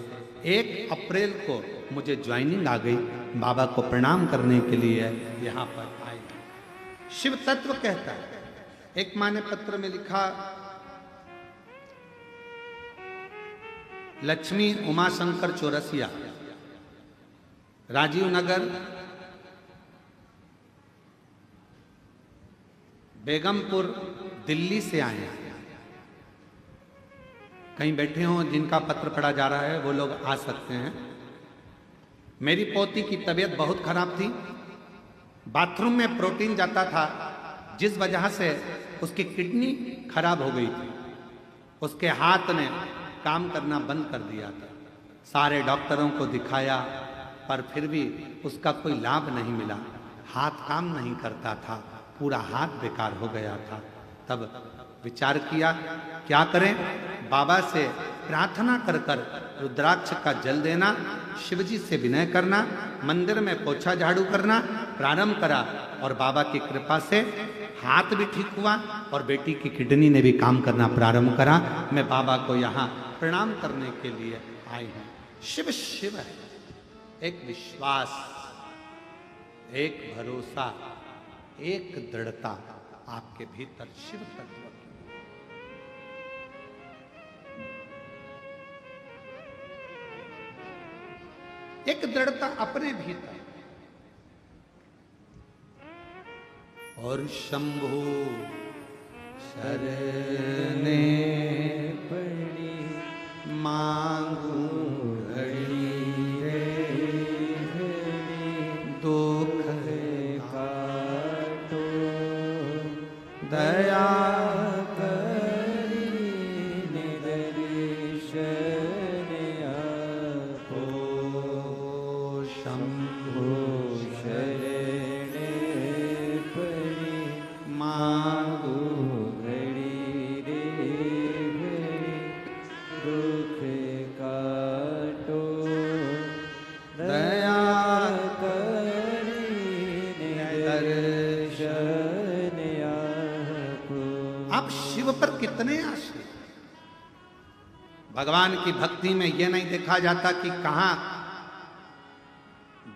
1 अप्रैल को मुझे ज्वाइनिंग आ गई। बाबा को प्रणाम करने के लिए यहाँ पर आए। शिव तत्व कहता है, एक माँ ने पत्र में लिखा, लक्ष्मी उमाशंकर चौरसिया, राजीव नगर, बेगमपुर, दिल्ली से आए हैं। कहीं बैठे हों जिनका पत्र पढ़ा जा रहा है वो लोग आ सकते हैं। मेरी पोती की तबीयत बहुत खराब थी। बाथरूम में प्रोटीन जाता था, जिस वजह से उसकी किडनी खराब हो गई थी। उसके हाथ ने काम करना बंद कर दिया था। सारे डॉक्टरों को दिखाया पर फिर भी उसका कोई लाभ नहीं मिला। हाथ काम नहीं करता था, पूरा हाथ बेकार हो गया था। तब विचार किया क्या करें। बाबा से प्रार्थना कर कर रुद्राक्ष का जल देना, शिवजी से विनय करना, मंदिर में पोछा झाड़ू करना प्रारंभ करा और बाबा की कृपा से हाथ भी ठीक हुआ और बेटी की किडनी ने भी काम करना प्रारंभ करा। मैं बाबा को यहाँ प्रणाम करने के लिए आई हूँ। शिव शिव है, एक विश्वास, एक भरोसा, एक दृढ़ता आपके भीतर शिव तत्व की। एक दृढ़ता अपने भीतर। और शंभु शरणे पड़ी मांगू घड़ी दुख काटो दया करी निदर्शन आपो। शंभु शरणे पड़ी मांगू घड़ी रे घड़ी दुख काटो दया आप शिव पर कितने आश्रित। भगवान की भक्ति में यह नहीं देखा जाता कि कहां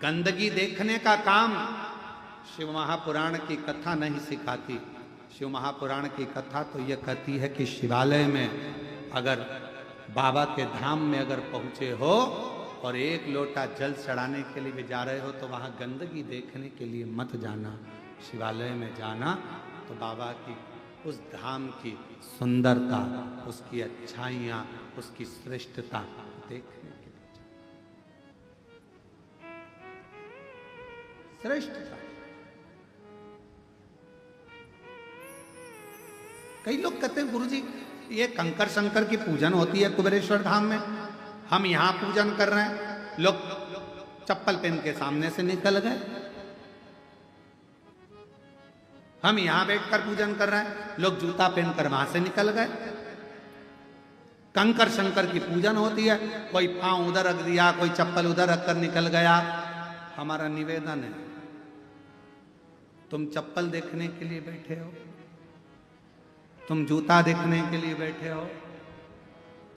गंदगी देखने का काम शिव महापुराण की कथा नहीं सिखाती। शिव महापुराण की कथा तो यह कहती है कि शिवालय में अगर बाबा के धाम में अगर पहुंचे हो और 1 लोटा जल चढ़ाने के लिए भी जा रहे हो तो वहां गंदगी देखने के लिए मत जाना। शिवालय में जाना तो बाबा की उस धाम की सुंदरता, उसकी अच्छाइयाँ, उसकी श्रेष्ठता देखने के लिए श्रेष्ठता। कई लोग कहते हैं गुरुजी ये कंकर शंकर की पूजन होती है कुबेरेश्वर धाम में, हम यहां पूजन कर रहे हैं। लोग चप्पल पहन के सामने से निकल गए, हम यहां बैठकर पूजन कर रहे हैं, लोग जूता पहनकर वहां से निकल गए। कंकर शंकर की पूजन होती है, कोई पांव उधर रख दिया, कोई चप्पल उधर रखकर निकल गया। हमारा निवेदन है, तुम चप्पल देखने के लिए बैठे हो, तुम जूता देखने के लिए बैठे हो,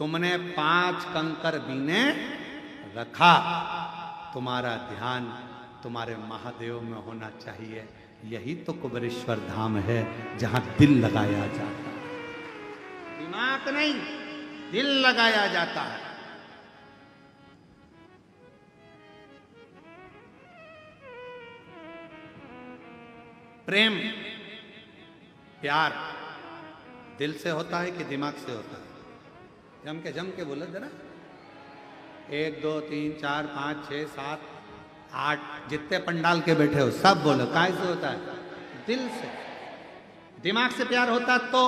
तुमने 5 कंकर बीने रखा, तुम्हारा ध्यान तुम्हारे महादेव में होना चाहिए। यही तो कुबेरेश्वर धाम है जहां दिल लगाया जाता है, दिमाग नहीं, दिल लगाया जाता है। प्रेम प्यार दिल से होता है कि दिमाग से होता है? जम के बोलो जरा। 1 2 3 4 5 6 7 8 जितने पंडाल के बैठे हो सब बोलो, काय से होता है? दिल से। दिमाग से प्यार होता तो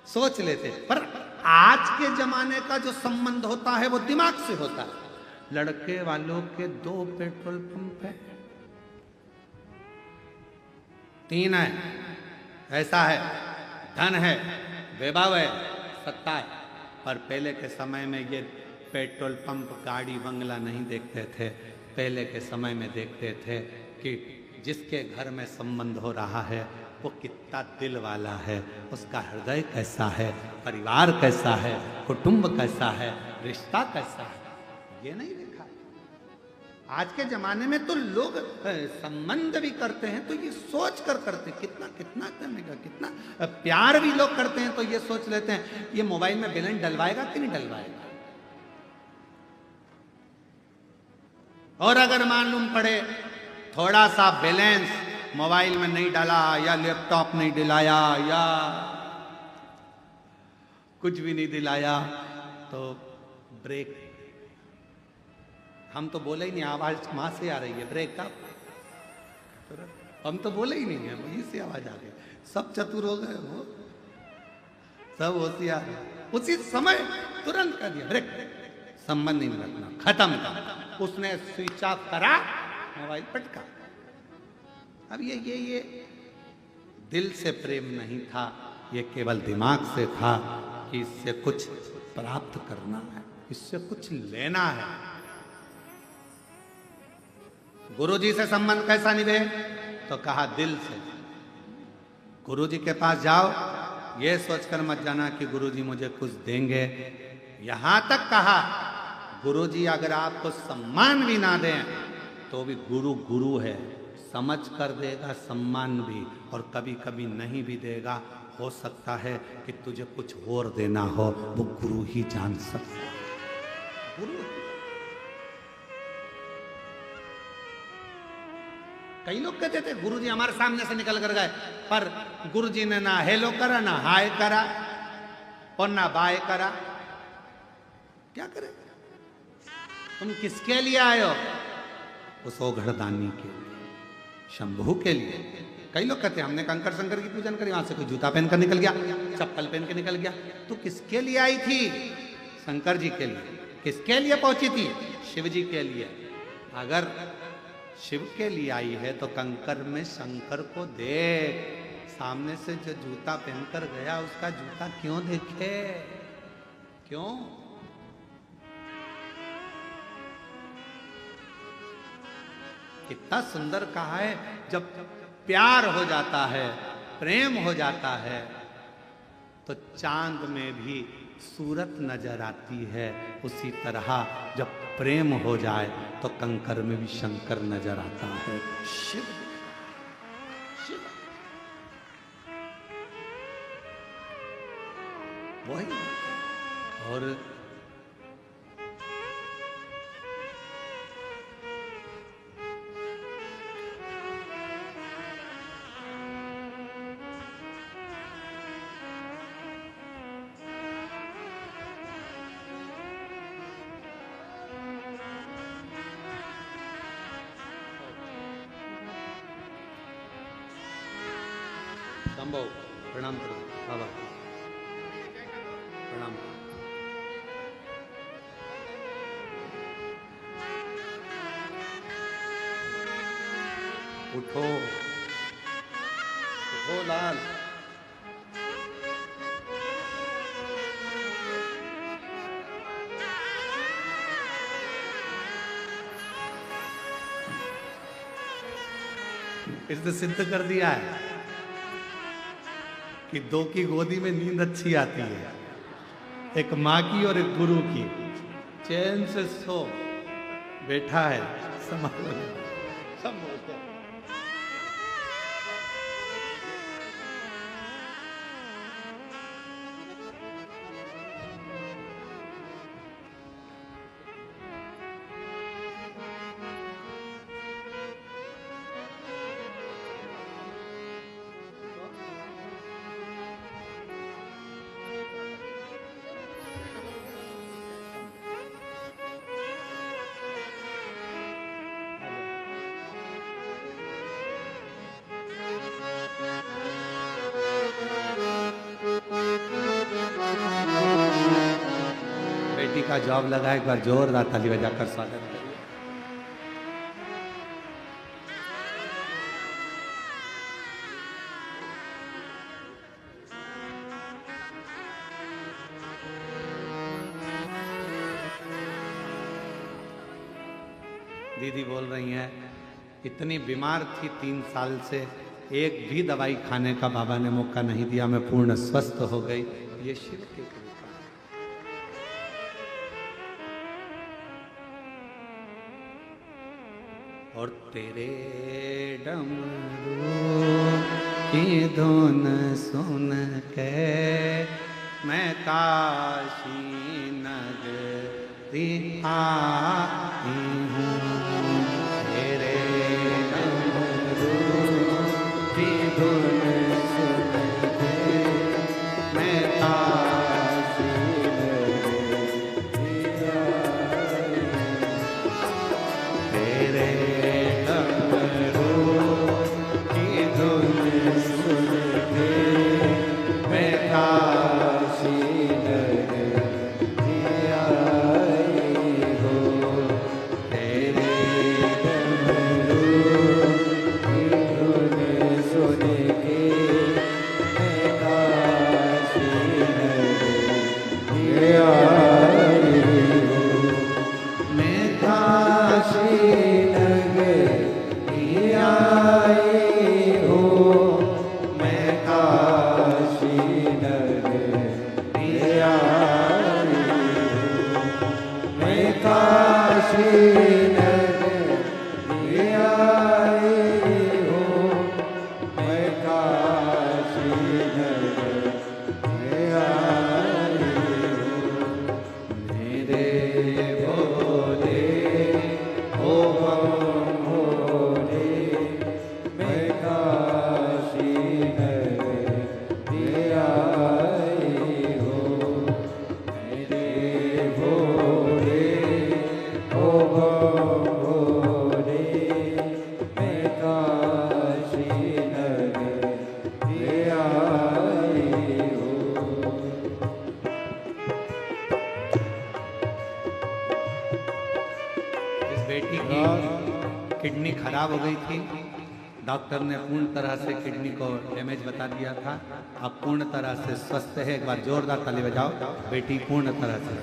सोच लेते, पर आज के जमाने का जो संबंध होता है वो दिमाग से होता है। लड़के वालों के 2 पेट्रोल पंप है, 3 है, ऐसा है, धन है, वैभव है, सत्ता है। पर पहले के समय में ये पेट्रोल पंप गाड़ी बंगला नहीं देखते थे। पहले के समय में देखते थे कि जिसके घर में संबंध हो रहा है वो कितना दिल वाला है, उसका हृदय कैसा है, परिवार कैसा है, कुटुंब कैसा है, रिश्ता कैसा है, ये नहीं देखा। आज के जमाने में तो लोग संबंध भी करते हैं तो ये सोच कर करते, कितना कितना करने का, कितना प्यार भी लोग करते हैं तो ये सोच लेते हैं ये मोबाइल में बैलेंस डलवाएगा कि नहीं डलवाएगा। और अगर मालूम पड़े थोड़ा सा बैलेंस मोबाइल में नहीं डाला या लैपटॉप नहीं दिलाया या कुछ भी नहीं दिलाया तो ब्रेक, हम तो बोले ही नहीं, आवाज वहां से आ रही है ब्रेक का, हम तो बोले ही नहीं है, वहीं से आवाज आ गई। सब चतुर हो गए, वो सब होशियार, उसी समय तुरंत कर दिया ब्रेक, संबंध नहीं रखना, खत्म कर। उसने स्विच ऑफ करा, मोबाइल पटका। अब ये दिल से प्रेम नहीं था, ये केवल दिमाग से था कि इससे कुछ प्राप्त करना है, इससे कुछ लेना है। गुरुजी से संबंध कैसा निभे? तो कहा दिल से। गुरुजी के पास जाओ, ये सोचकर मत जाना कि गुरुजी मुझे कुछ देंगे। यहां तक कहा गुरुजी अगर आपको सम्मान भी ना दें तो भी गुरु गुरु है, समझ कर देगा सम्मान भी, और कभी कभी नहीं भी देगा। हो सकता है कि तुझे कुछ और देना हो, वो गुरु ही जान सकता है। गुरु कई लोग कहते थे गुरुजी हमारे सामने से निकल कर गए, पर गुरुजी ने ना हेलो करा, ना हाय करा और ना बाय करा। क्या करे? तुम किसके लिए आए हो? उस ओघड़दानी के लिए, शंभू के लिए। कई लोग कहते हैं हमने कंकर शंकर की पूजन करी, वहां से कोई जूता पहन कर निकल गया, चप्पल पहन के निकल गया। तो किसके लिए आई थी? शंकर जी के लिए। किसके लिए पहुंची थी? शिव जी के लिए। अगर शिव के लिए आई है तो कंकर में शंकर को देख। सामने से जो जूता पहनकर गया उसका जूता क्यों देखे? क्यों? कितना सुंदर कहा है, जब प्यार हो जाता है, प्रेम हो जाता है तो चांद में भी सूरत नजर आती है। उसी तरह जब प्रेम हो जाए तो कंकर में भी शंकर नजर आता है। शिव शिव वही। और संभव प्रणाम करो बाबा, प्रणाम करो। उठो उठो लाल। इसने सिद्ध कर दिया है कि 2 की गोदी में नींद अच्छी आती है। एक माँ की और एक गुरु की। चैन से सो, बैठा है संभालो, सब बोलते हैं। बेटी का जॉब लगा, एक बार जोरदार ताली बजाकर स्वागत करिए। दीदी बोल रही हैं इतनी बीमार थी 3 साल से, एक भी दवाई खाने का बाबा ने मौका नहीं दिया, मैं पूर्ण स्वस्थ हो गई। ये शिव की कृपा है। और तेरे डमरू की धुन सुन के मैं काशी नगरी आई हूँ। तेरे डमरू की धुन सुन के मैं काशी नगरी आई हूँ। तेरे डमरू की धुन सुन के मैं काशी नगरी आई हूँ। तेरे डमरू की धुन सुन के मैं काशी नगरी आई हूँ। मैं काशी नगरी आई हूँ। मैं काशी नगरी आई हूँ। मैं काशी नगरी आई हूँ। मैं काशी नगरी आई हूँ। मेरे भोले ओ बम भोले, मैं काशी नगरी आई हूँ। मेरे भोले ओ बम भोले, मैं काशी नगरी आई हूँ। इस बेटी की किडनी खराब हो गई थी, डॉक्टर ने पूर्ण तरह से किडनी को डैमेज बता दिया था। अब पूर्ण तरह से स्वस्थ है। एक बार जोरदार ताली बजाओ, बेटी पूर्ण तरह से।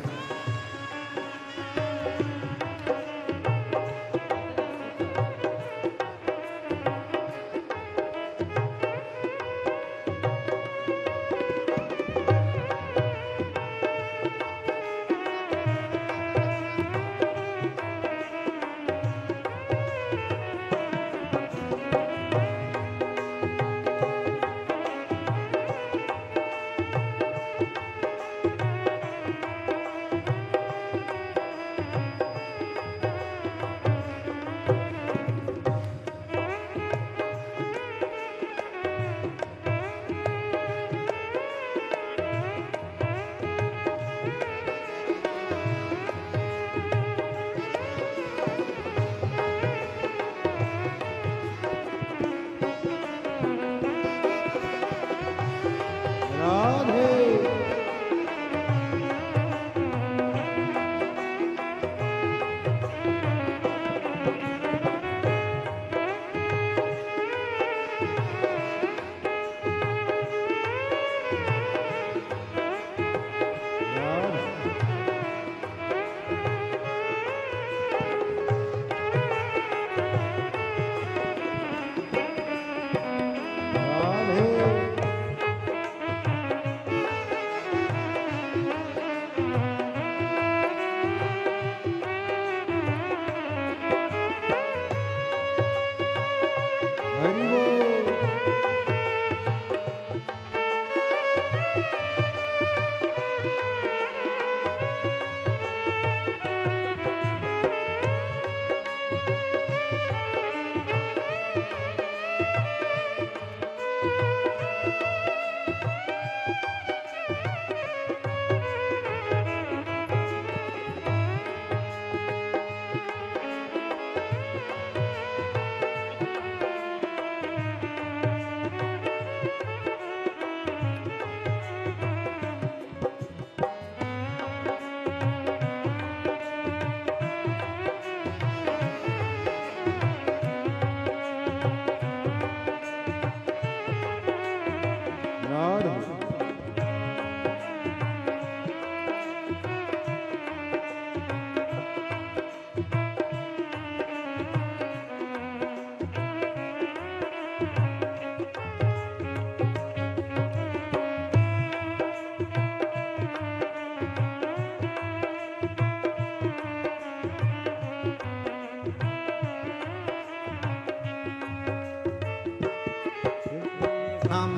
हम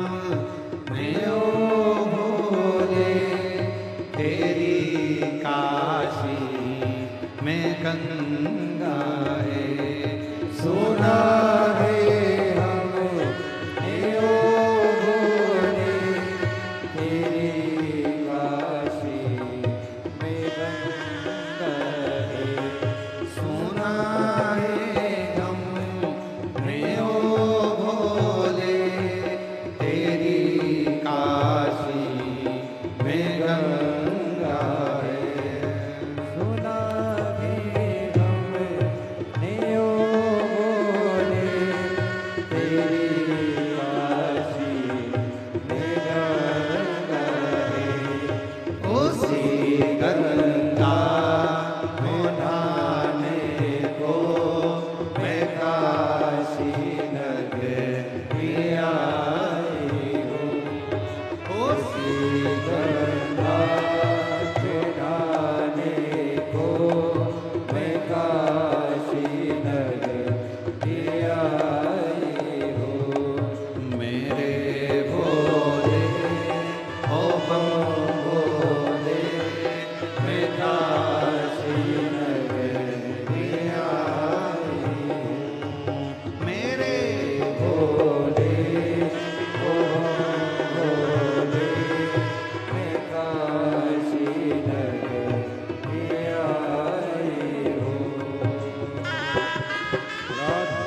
ओ भोले, तेरी काशी में गंगा है, सुना है हमने ओ भोले, तेरी काशी में गंगा है। सुना है हमने ओ भोले, तेरी काशी में गंगा है। सुना है हमने ओ भोले, तेरी काशी में गंगा है। उसी गंगा में नहाने को मैं काशी नगरी आई हूँ। उसी गंगा के नहाने को मैं काशी नगरी आई हूँ। मेरे भोले ओ बम भोले, मैं काशी नगरी आई हूँ। मेरे भोले ओ भोले, मैं काशी नगरी आई हूँ। राधा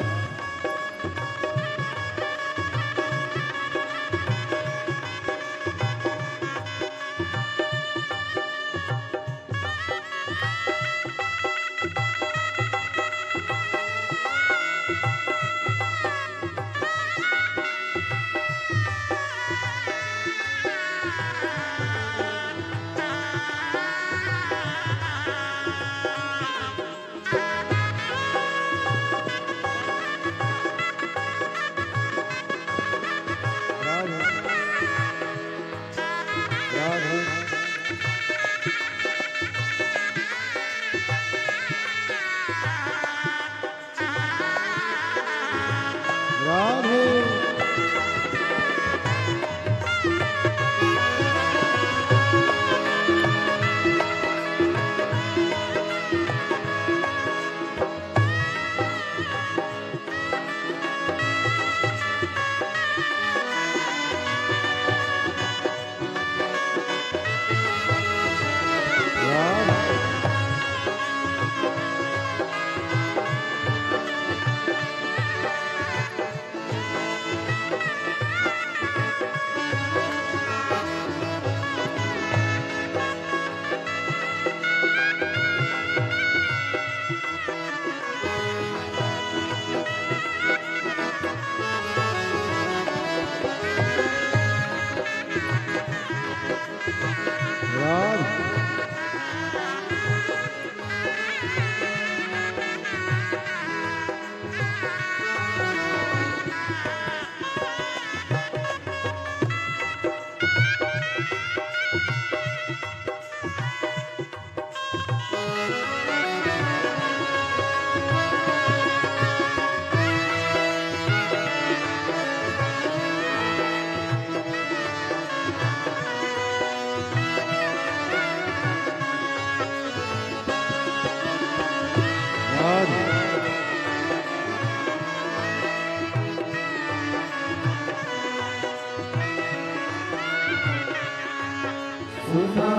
राधे सुना